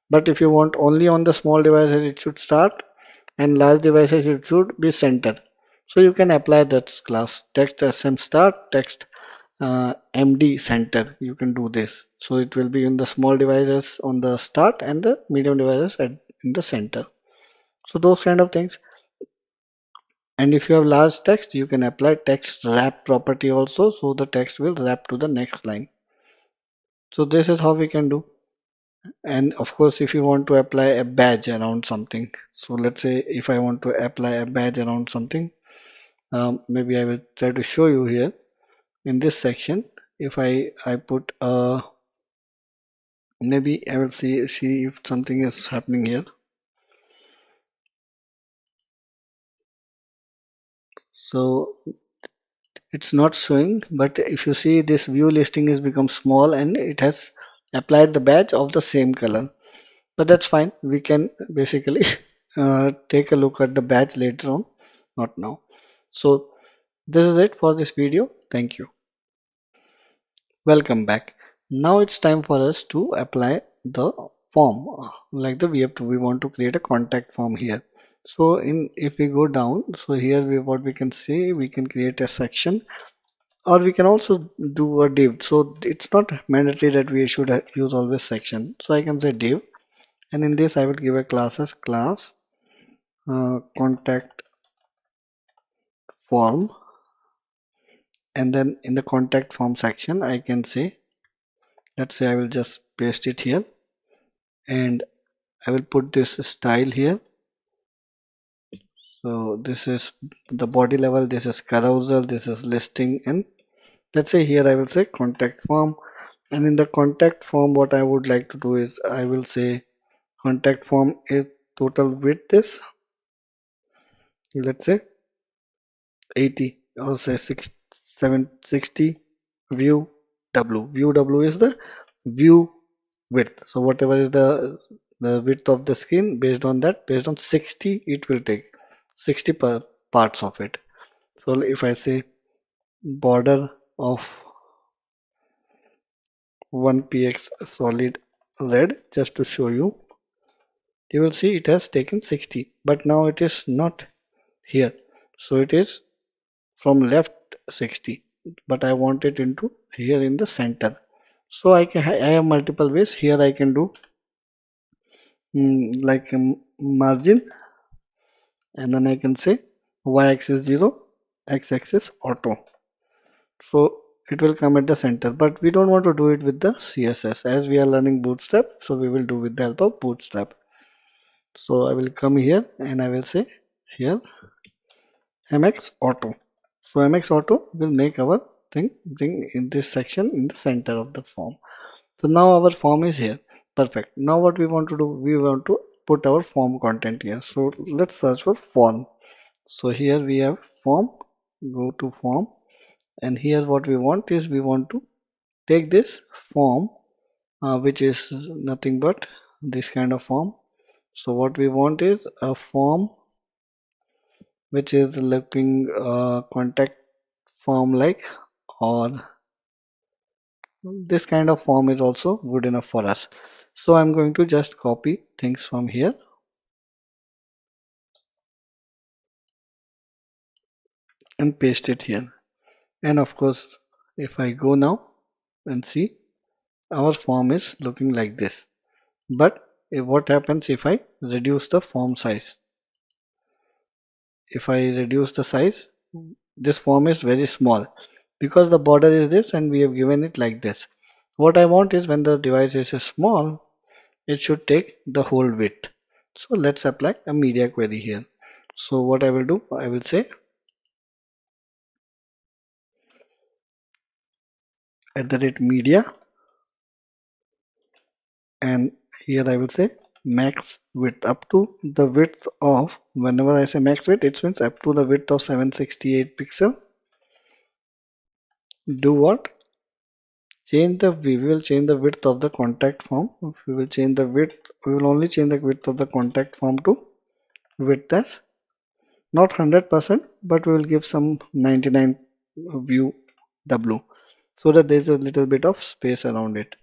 But if you want only on the small devices, it should start, and large devices, it should be center. So you can apply that class text sm start, text MD center. You can do this. So it will be in the small devices on the start and the medium devices in the center. So those kind of things. And if you have large text, you can apply text wrap property also. So the text will wrap to the next line. So this is how we can do. And of course, if you want to apply a badge around something, so let's say if I want to apply a badge around something, maybe I will try to show you here in this section. If I put maybe I will see if something is happening here. So it's not showing, but if you see, this view listing has become small and it has applied the badge of the same color. But that's fine. We can basically take a look at the badge later on, not now. So this is it for this video. Thank you. Welcome back. Now it's time for us to apply the form. Like the we want to create a contact form here. So in if we go down, so here what we can say, we can create a section, or we can also do a div. So it's not mandatory that we should use always section. So I can say div, and in this I will give a class as class contact form, and then in the contact form section I can say, let's say I will just paste it here, and I will put this style here. So this is the body level, this is carousel, this is listing, and let's say here I will say contact form. And in the contact form, what I would like to do is I will say contact form is total width is, let's say 80, or say 760 view W. View W is the view width. So whatever is the width of the screen, based on that, based on 60, it will take 60 parts of it. So if I say border of 1px solid red, just to show you, you will see it has taken 60, but now it is not here. So it is from left 60, but I want it into here in the center. So I have multiple ways here. I can do like margin, and then I can say y-axis 0, x-axis auto. So it will come at the center, but we don't want to do it with the CSS as we are learning Bootstrap, so we will do with the help of Bootstrap. So I will come here and I will say here MX Auto. So MX Auto will make our thing bring in this section in the center of the form. So now our form is here. Perfect. Now what we want to do, we want to put our form content here. So let's search for form. So here we have form, go to form, and here what we want is we want to take this form which is nothing but this kind of form. So what we want is a form which is looking contact form like, or this kind of form is also good enough for us. So I'm going to just copy things from here and paste it here. And of course, if I go now and see, our form is looking like this. But what happens if I reduce the form size? If I reduce the size, this form is very small because the border is this and we have given it like this. What I want is when the device is small, it should take the whole width. So let's apply a media query here. So what I will do, I will say @media, and here I will say max width up to the width of, whenever I say max width, it means up to the width of 768 pixel. Do what? We will change the width of the contact form. We will change the width, we will only change the width of the contact form to width as not 100%, but we will give some 99 view W so that there is a little bit of space around it.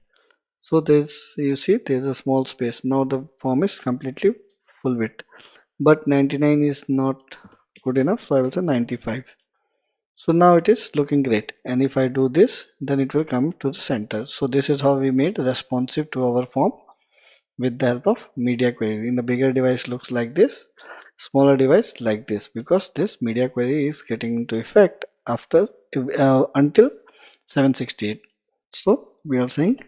So there's, you see, there's a small space. Now the form is completely full width, but 99 is not good enough, so I will say 95. So now it is looking great, and if I do this, then it will come to the center. So this is how we made responsive to our form with the help of media query. In the bigger device looks like this, smaller device like this, because this media query is getting into effect after until 768. So we are saying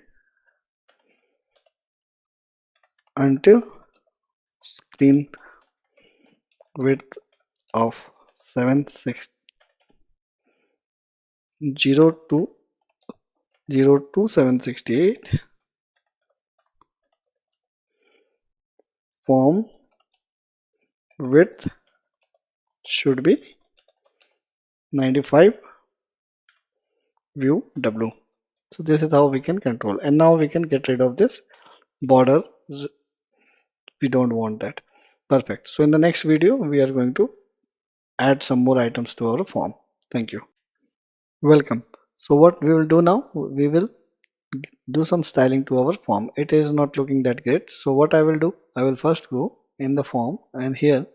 until screen width of 760 to 768, form width should be 95 view W. So this is how we can control, and now we can get rid of this border. We don't want that. Perfect. So in the next video we are going to add some more items to our form. Thank you. Welcome. So what we will do now, we will do some styling to our form. It is not looking that great. So what I will do, I will first go in the form, and here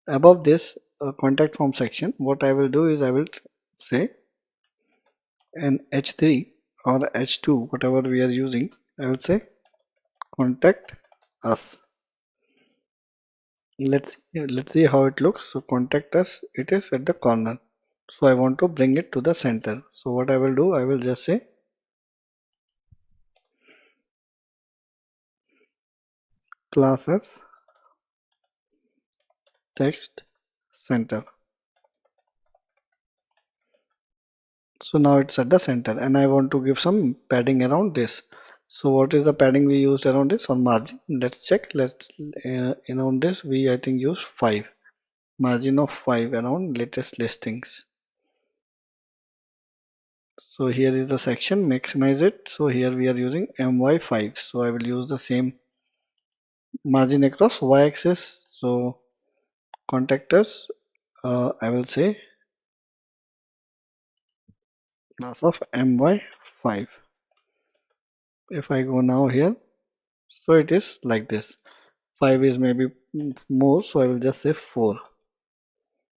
above this contact form section, what I will do is I will say an H3 or H2, whatever we are using. I will say contact us. Let's see how it looks. So contact us, it is at the corner. So I want to bring it to the center. So what I will do, I will just say classes text center. So now it's at the center, and I want to give some padding around this. So what is the padding we used around this on margin? Let's check. Let's around this we, I think, use 5, margin of 5 around latest listings. So here is the section, maximize it. So here we are using my5. So I will use the same margin across y-axis. So contact us, I will say class of my5. If I go now here, so it is like this. 5 is maybe more, so I will just say 4.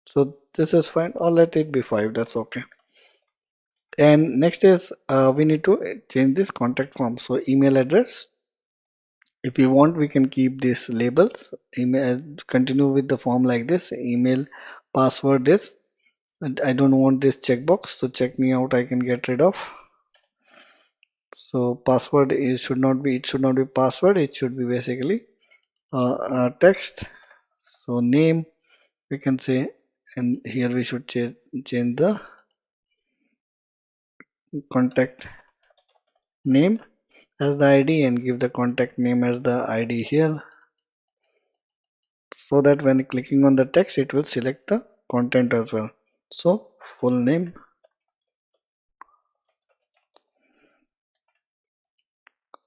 So this is fine, or let it be 5, that's okay. And next is we need to change this contact form. So email address, if we want, we can keep these labels. Email, continue with the form like this. Email password is And I don't want this checkbox, so check me out I can get rid of. So password is should not be, it should not be password, it should be basically text. So name we can say, and here we should change the contact name as the ID and give the contact name as the ID here, so that when clicking on the text it will select the content as well. So full name.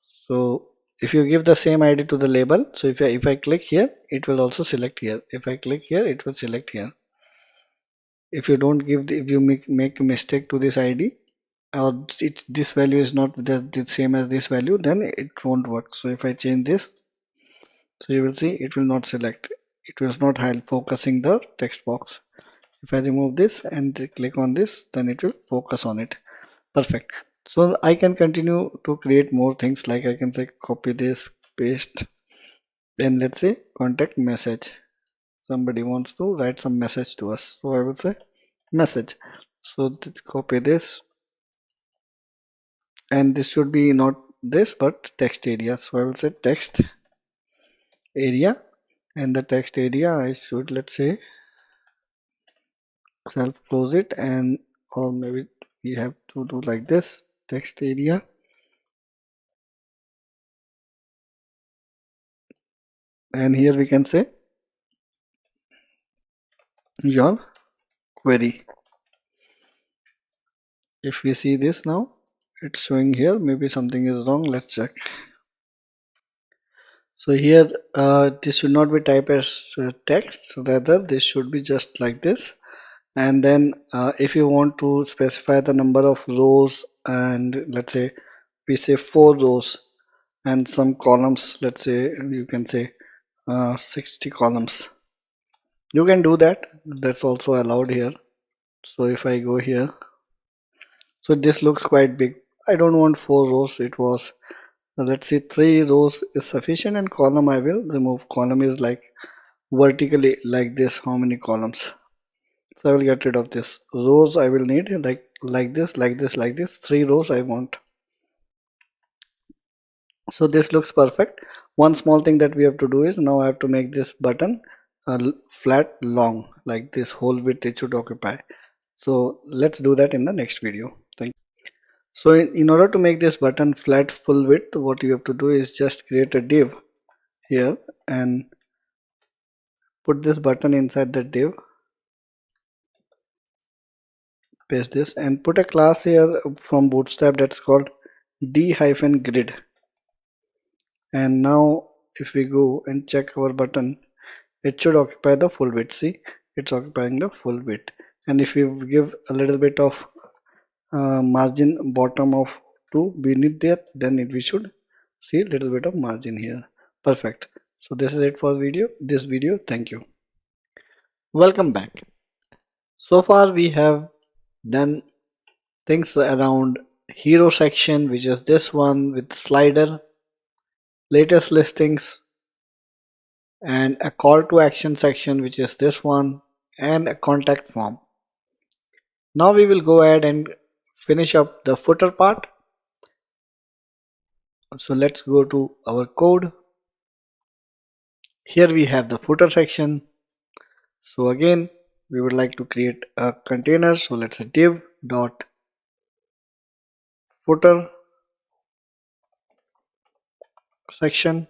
So if you give the same ID to the label, so if I click here it will also select here, if I click here it will select here. If you don't give if you make a mistake to this ID, or this value is not the same as this value, then it won't work. So if I change this, so you will see it will not select, it will not help focusing the text box. If I remove this and click on this, then it will focus on it. Perfect. So I can continue to create more things, like I can say copy this, paste, then let's say contact message. Somebody wants to write some message to us, so I will say message. So copy this, and this should be not this but text area. So I will say text area, and the text area I should, let's say, self close it, and or maybe we have to do like this, text area, and here we can say your query. If we see this now, it's showing here, maybe something is wrong, let's check. So here this should not be typed as text, rather this should be just like this. And then if you want to specify the number of rows, and let's say we say 4 rows and some columns, let's say you can say 60 columns, you can do that, that's also allowed here. So if I go here, so this looks quite big, I don't want 4 rows, it was, let's say 3 rows is sufficient, and column I will remove. Column is like vertically like this, how many columns, so I will get rid of this. Rows I will need like this, like this, like this, 3 rows I want. So this looks perfect. One small thing that we have to do is, now I have to make this button flat long, like this whole width it should occupy. So let's do that in the next video. Thank you. So in order to make this button flat full width, what you have to do is just create a div here and put this button inside the div, paste this, and put a class here from Bootstrap that's called d-grid. And now if we go and check our button, it should occupy the full width. See, it's occupying the full width. And if we give a little bit of margin bottom of 2 beneath that, then we should see a little bit of margin here. Perfect. So this is it for this video. Thank you. Welcome back. So far we have done things around hero section, which is this one with slider, latest listings, and a call to action section, which is this one, and a contact form. Now we will go ahead and finish up the footer part. So let's go to our code. Here we have the footer section. So again, we would like to create a container. So let's say div dot footer section,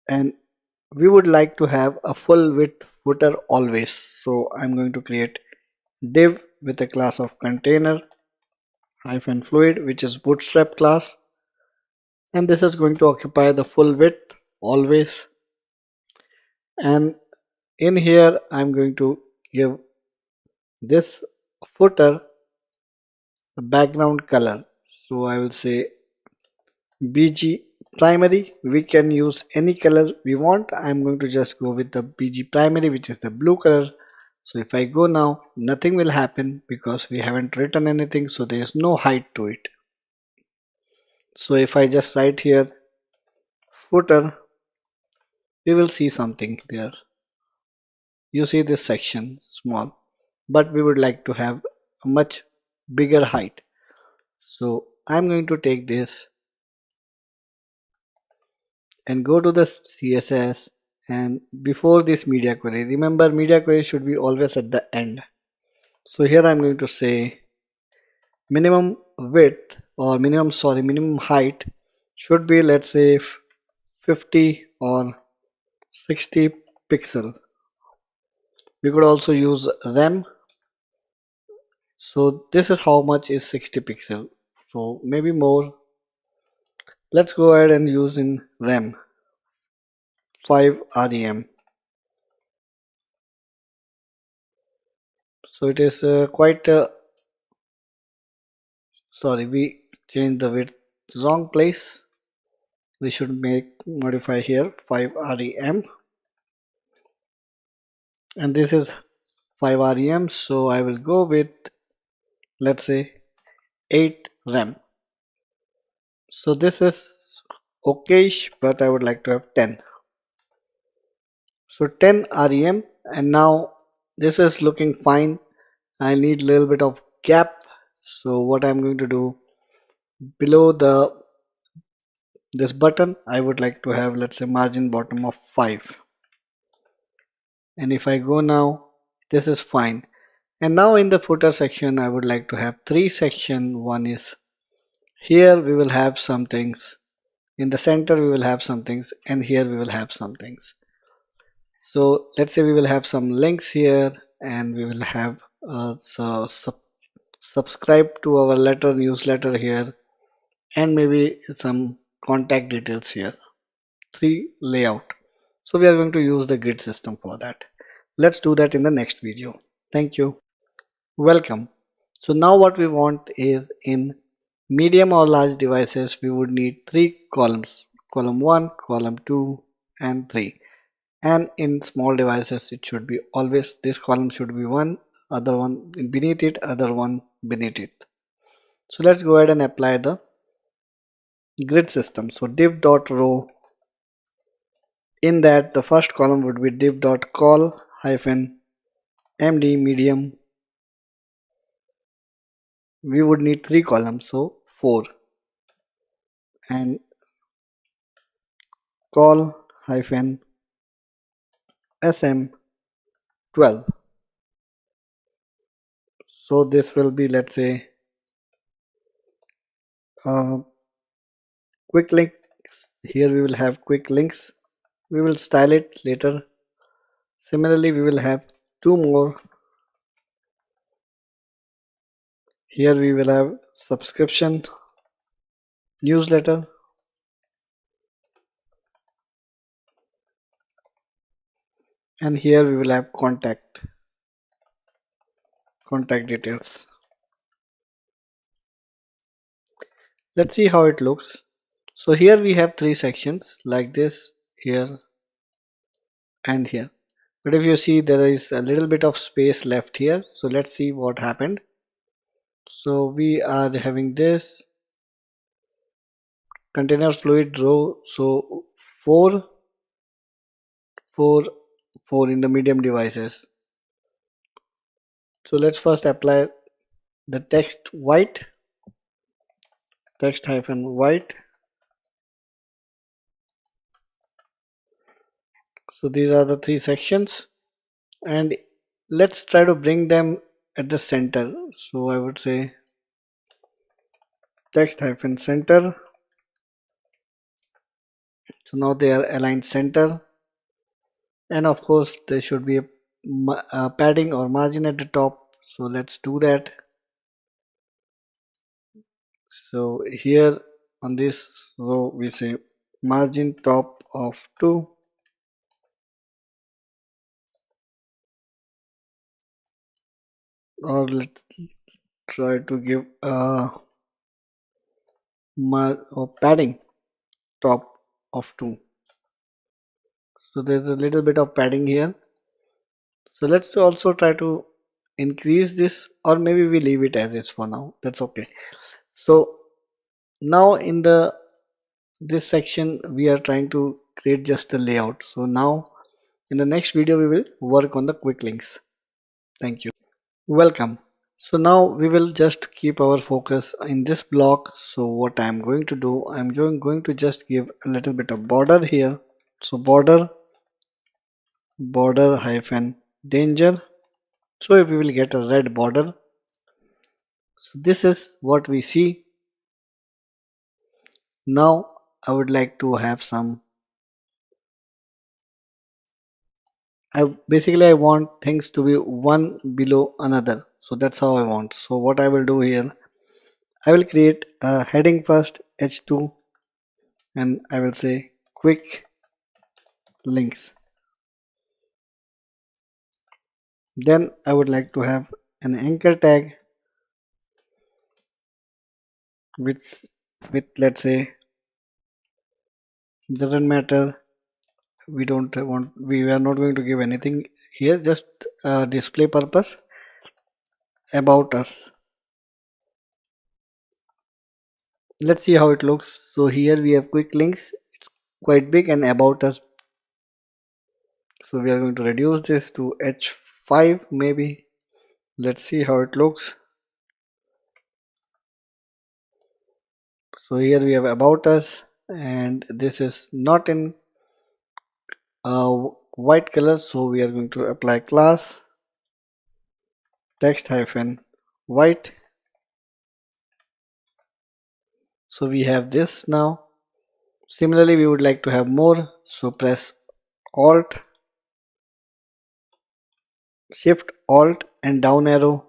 and we would like to have a full width footer always. So I'm going to create div with a class of container hyphen fluid, which is bootstrap class, and this is going to occupy the full width always. And in here I'm going to give this footer a background color. So I will say BG primary. We can use any color we want. I'm going to just go with the BG primary, which is the blue color. So if I go now, nothing will happen because we haven't written anything, so there is no height to it. So if I just write here footer, we will see something there. you see this section small, but we would like to have a much bigger height. So I'm going to take this and go to the CSS, and before this media query, remember media query should be always at the end. So here I'm going to say minimum width or minimum height should be, let's say, 50 or 60 pixel. We could also use rem. So this is how much is 60 pixel. So maybe more. Let's go ahead and use in rem 5 rem. So it is quite sorry, we changed the width wrong place. We should make modify here 5 rem, and this is 5 rem. So I will go with, let's say, 8 rem. So this is okayish, but I would like to have 10. So 10 rem, and now this is looking fine. I need a little bit of gap. So what I'm going to do, below the this button, I would like to have, let's say, margin bottom of 5. And if I go now, this is fine. And now in the footer section, I would like to have 3 section. One is here we will have some things. In the center we will have some things, and here we will have some things. So let's say we will have some links here, and we will have subscribe to our newsletter here, and maybe some contact details here. 3 layout. So we are going to use the grid system for that. Let's do that in the next video. Thank you. Welcome. So now what we want is, in medium or large devices we would need 3 columns. Column 1, column 2 and 3. And in small devices it should be always, this column should be one, other one beneath it, other one beneath it. So let's go ahead and apply the grid system. So div.row, in that the first column would be div.col hyphen md medium. We would need 3 columns, so 4, and col hyphen sm 12. So this will be, let's say, uh, quick links. Here we will have quick links. We will style it later. Similarly, we will have 2 more. Here we will have subscription, newsletter, and here we will have contact details. Let's see how it looks. So here we have 3 sections like this, here and here. But if you see, there is a little bit of space left here. So let's see what happened. So we are having this container fluid row. So 4, 4, 4 in the medium devices. So let's first apply the text white, text hyphen white. So these are the 3 sections, and let's try to bring them at the center. So I would say text hyphen center. So now they are aligned center, and of course there should be a padding or margin at the top. So let's do that. So here on this row we say margin top of 2, or let's try to give a or padding top of 2. So there's a little bit of padding here. So let's also try to increase this, or maybe we leave it as is for now. That's okay. So now in this section we are trying to create just a layout. So now In the next video, we will work on the quick links. Thank you. Welcome. So now we will just keep our focus in this block. So what I am going to do, I am going to just give a little bit of border here. So border hyphen danger. So we will get a red border. So this is what we see. Now I would like to have some, basically I want things to be one below another. So that's how I want. So what I will do here, I will create a heading first, h2, and I will say quick links. Then I would like to have an anchor tag with let's say, doesn't matter, we are not going to give anything here, just display purpose, about us. Let's see how it looks. So here we have quick links, it's quite big, and about us. So we are going to reduce this to h5 maybe. Let's see how it looks. So here we have about us, and this is not in white color, so we are going to apply class text hyphen white. So we have this now. Similarly, we would like to have more, so press alt shift alt and down arrow.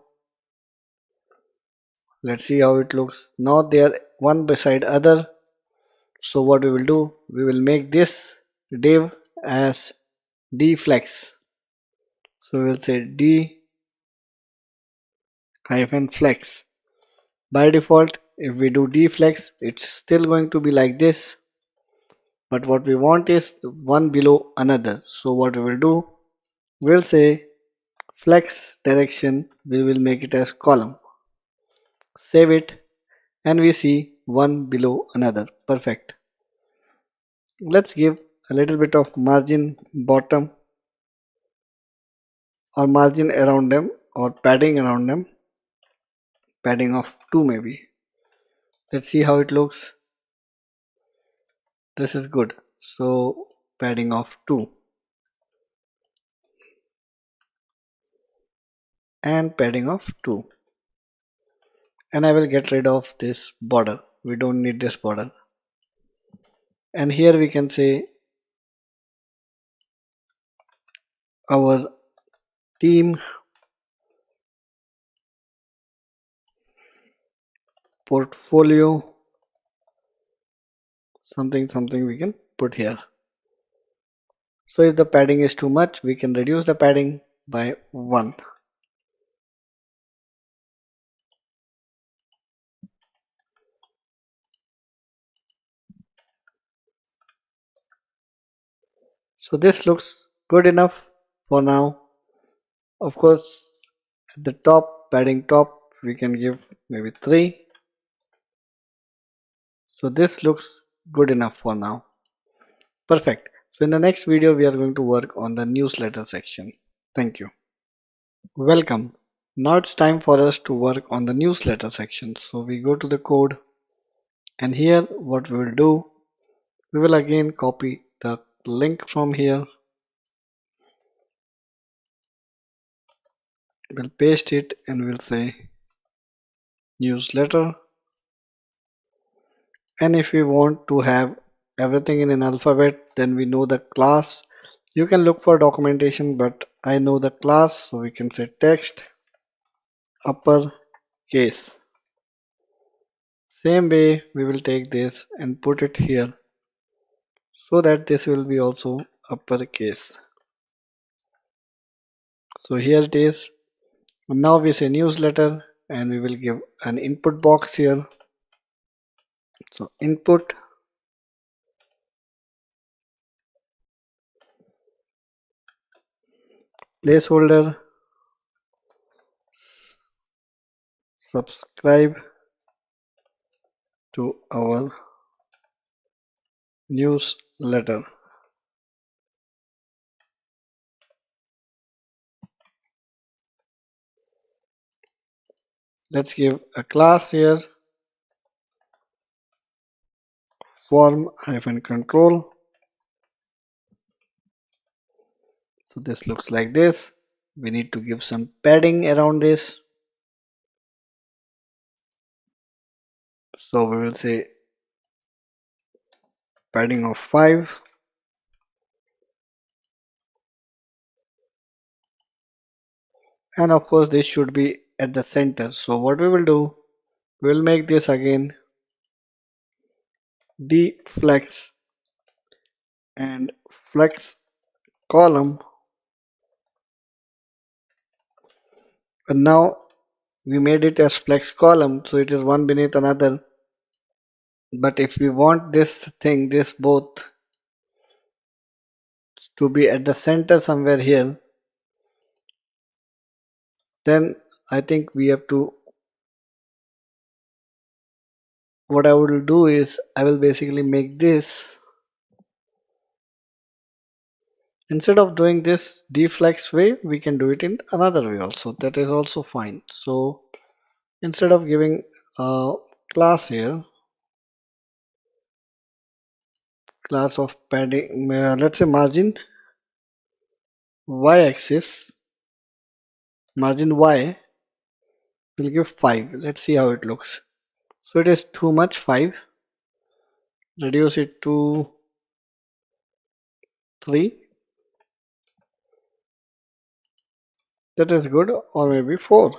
Let's see how it looks. Now they are one beside other. So what we will do, we will make this div as dflex. So we'll say d hyphen flex. By default, if we do dflex, it's still going to be like this. But what we want is one below another. So what we will do, we'll say flex direction, we will make it as column. Save it, and we see one below another. Perfect. Let's give a little bit of margin bottom, or margin around them, or padding around them, padding of 2 maybe. Let's see how it looks. This is good. So padding of 2 and padding of 2, and I will get rid of this border. We don't need this border. And here we can say our team portfolio, something we can put here. So if the padding is too much, we can reduce the padding by 1. So this looks good enough for now. Of course, at the top, padding top, we can give maybe 3. So this looks good enough for now. Perfect. So in the next video, we are going to work on the newsletter section. Thank you. Welcome. Now it's time for us to work on the newsletter section. So we go to the code, and here what we will do, we will again copy the link from here. We'll paste it and we'll say newsletter. And if we want to have everything in an alphabet, then we know the class. You can look for documentation, but I know the class, so we can say text upper case. Same way we will take this and put it here, so that this will be also uppercase. So here it is. Now we say newsletter, and we will give an input box here. So input, placeholder, subscribe to our newsletter. Let's give a class here, form-control. So this looks like this. We need to give some padding around this. So we will say padding of 5. And of course this should be at the center. So what we will do, we'll make this again deflex and flex column. And now we made it as flex column, so it is one beneath another. But if we want this both to be at the center somewhere here, then I think we have to, what I will do is I will basically make this, instead of doing this deflex way, we can do it in another way also. That is also fine. So instead of giving a class here, class of padding, let's say margin y-axis, margin y, we'll give 5. Let's see how it looks. So it is too much, 5. Reduce it to 3. That is good, or maybe 4.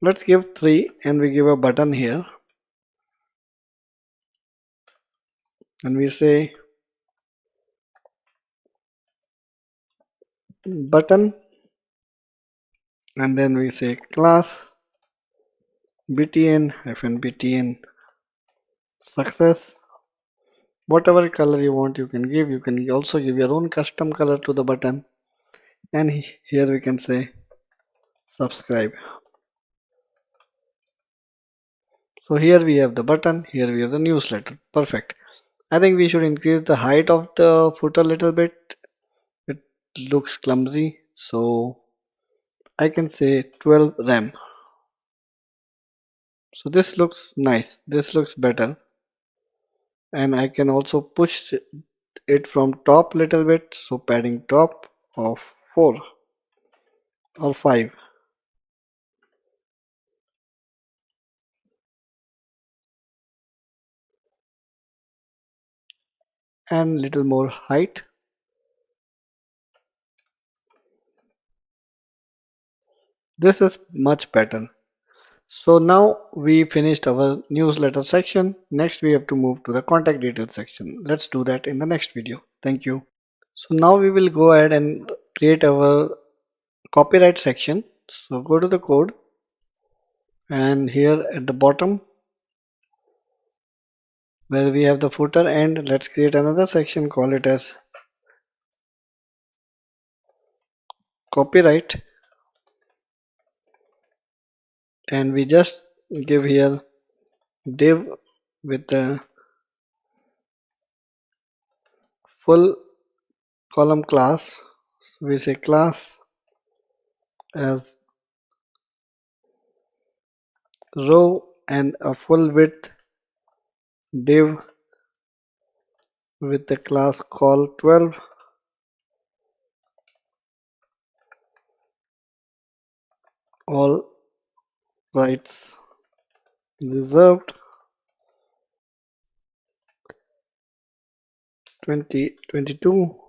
Let's give 3 and we give a button here. And we say button, and then we say class btn-btn success. Whatever color you want, you can give. You can also give your own custom color to the button. And here we can say subscribe. So here we have the button, here we have the newsletter. Perfect. I think we should increase the height of the footer a little bit. It looks clumsy. So I can say 12 rem. So this looks nice. This looks better. And I can also push it from top little bit. So padding top of 4 or 5. And little more height. This is much better. So now we finished our newsletter section. Next we have to move to the contact details section. Let's do that in the next video. Thank you. So now we will go ahead and create our copyright section. So go to the code, and here at the bottom where we have the footer, and let's create another section, call it as copyright, and we just give here div with the full column class. So we say class as row and a full width div with the class call 12, all rights reserved, 2022.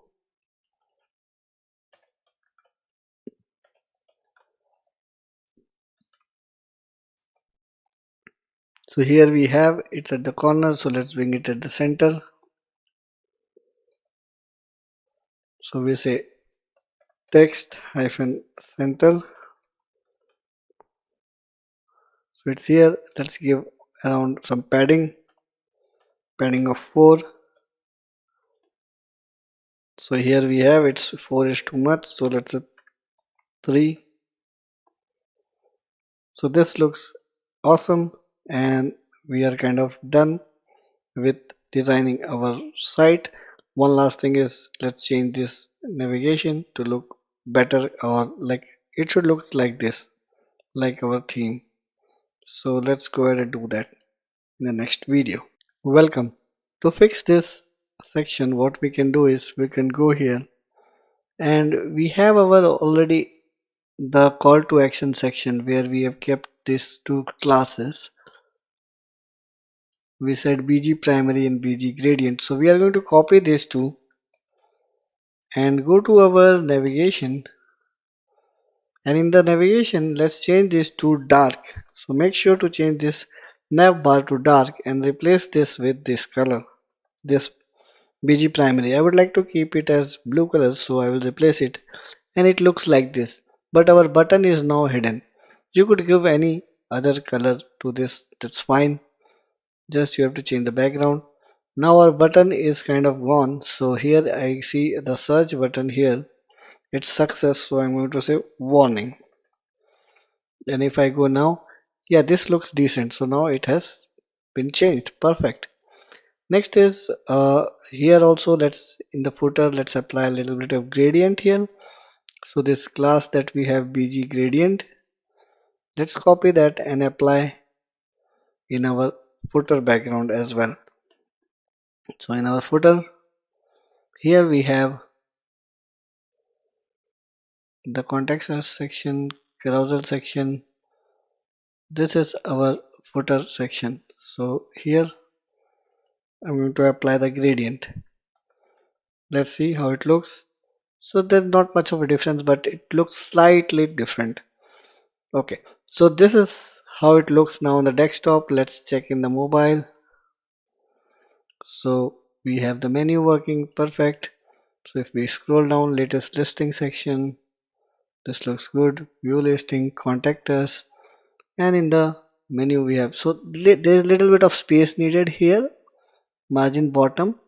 So here we have it's at the corner, so let's bring it at the center. So we say text hyphen center. So it's here. Let's give around some padding of 4. So here we have it's 4 is too much, so let's say 3. So this looks awesome, and we are kind of done with designing our site. One last thing is, let's change this navigation to look better, or like it should look like this. like our theme. So let's go ahead and do that in the next video. Welcome. To fix this section, what we can do is we can go here and we have our already the call to action section where we have kept these two classes. We said BG primary and BG gradient. So we are going to copy these two and go to our navigation, and in the navigation let's change this to dark. So make sure to change this nav bar to dark and replace this with this color, this BG primary. I would like to keep it as blue color, so I will replace it and it looks like this, but our button is now hidden. You could give any other color to this, that's fine. Just you have to change the background. Now our button is kind of gone, so here I see the search button here, it's success, so I'm going to say warning. And if I go now, yeah, this looks decent, so now it has been changed. Perfect. Next is here also, let's in the footer let's apply a little bit of gradient here. So this class that we have BG gradient, let's copy that and apply in our footer background as well. So in our footer here we have the context section, carousel section. This is our footer section. So here I'm going to apply the gradient. Let's see how it looks. So there's not much of a difference, but it looks slightly different. Okay, so this is how it looks now on the desktop. Let's check in the mobile. So we have the menu working perfect. So if we scroll down, latest listing section, this looks good. View listing, contact us, and in the menu we have, so there's a little bit of space needed here, margin bottom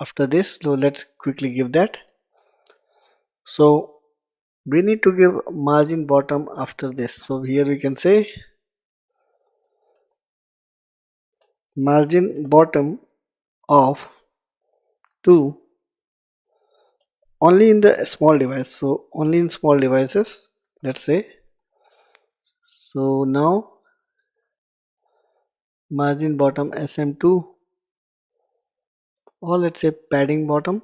after this. So let's quickly give that. So we need to give margin bottom after this. So here we can say margin bottom of 2 only in the small device. So only in small devices, let's say. So now margin bottom SM2, or let's say padding bottom.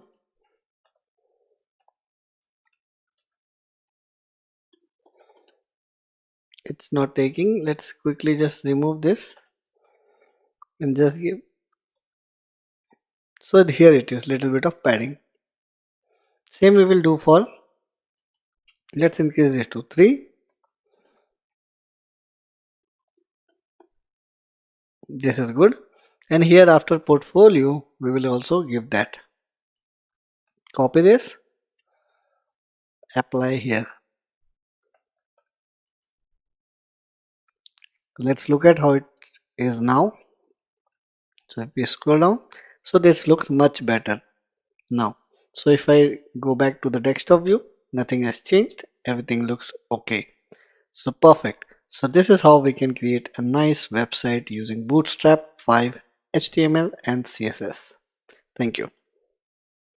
It's not taking. Let's quickly just remove this and just give. So here it is, little bit of padding. Same we will do for, let's increase this to 3. This is good. And here after portfolio, we will also give that. Copy this, apply here. Let's look at how it is now. So if we scroll down, so this looks much better now. So if I go back to the desktop view, nothing has changed. Everything looks okay. So perfect. So this is how we can create a nice website using Bootstrap 5, HTML and CSS. Thank you.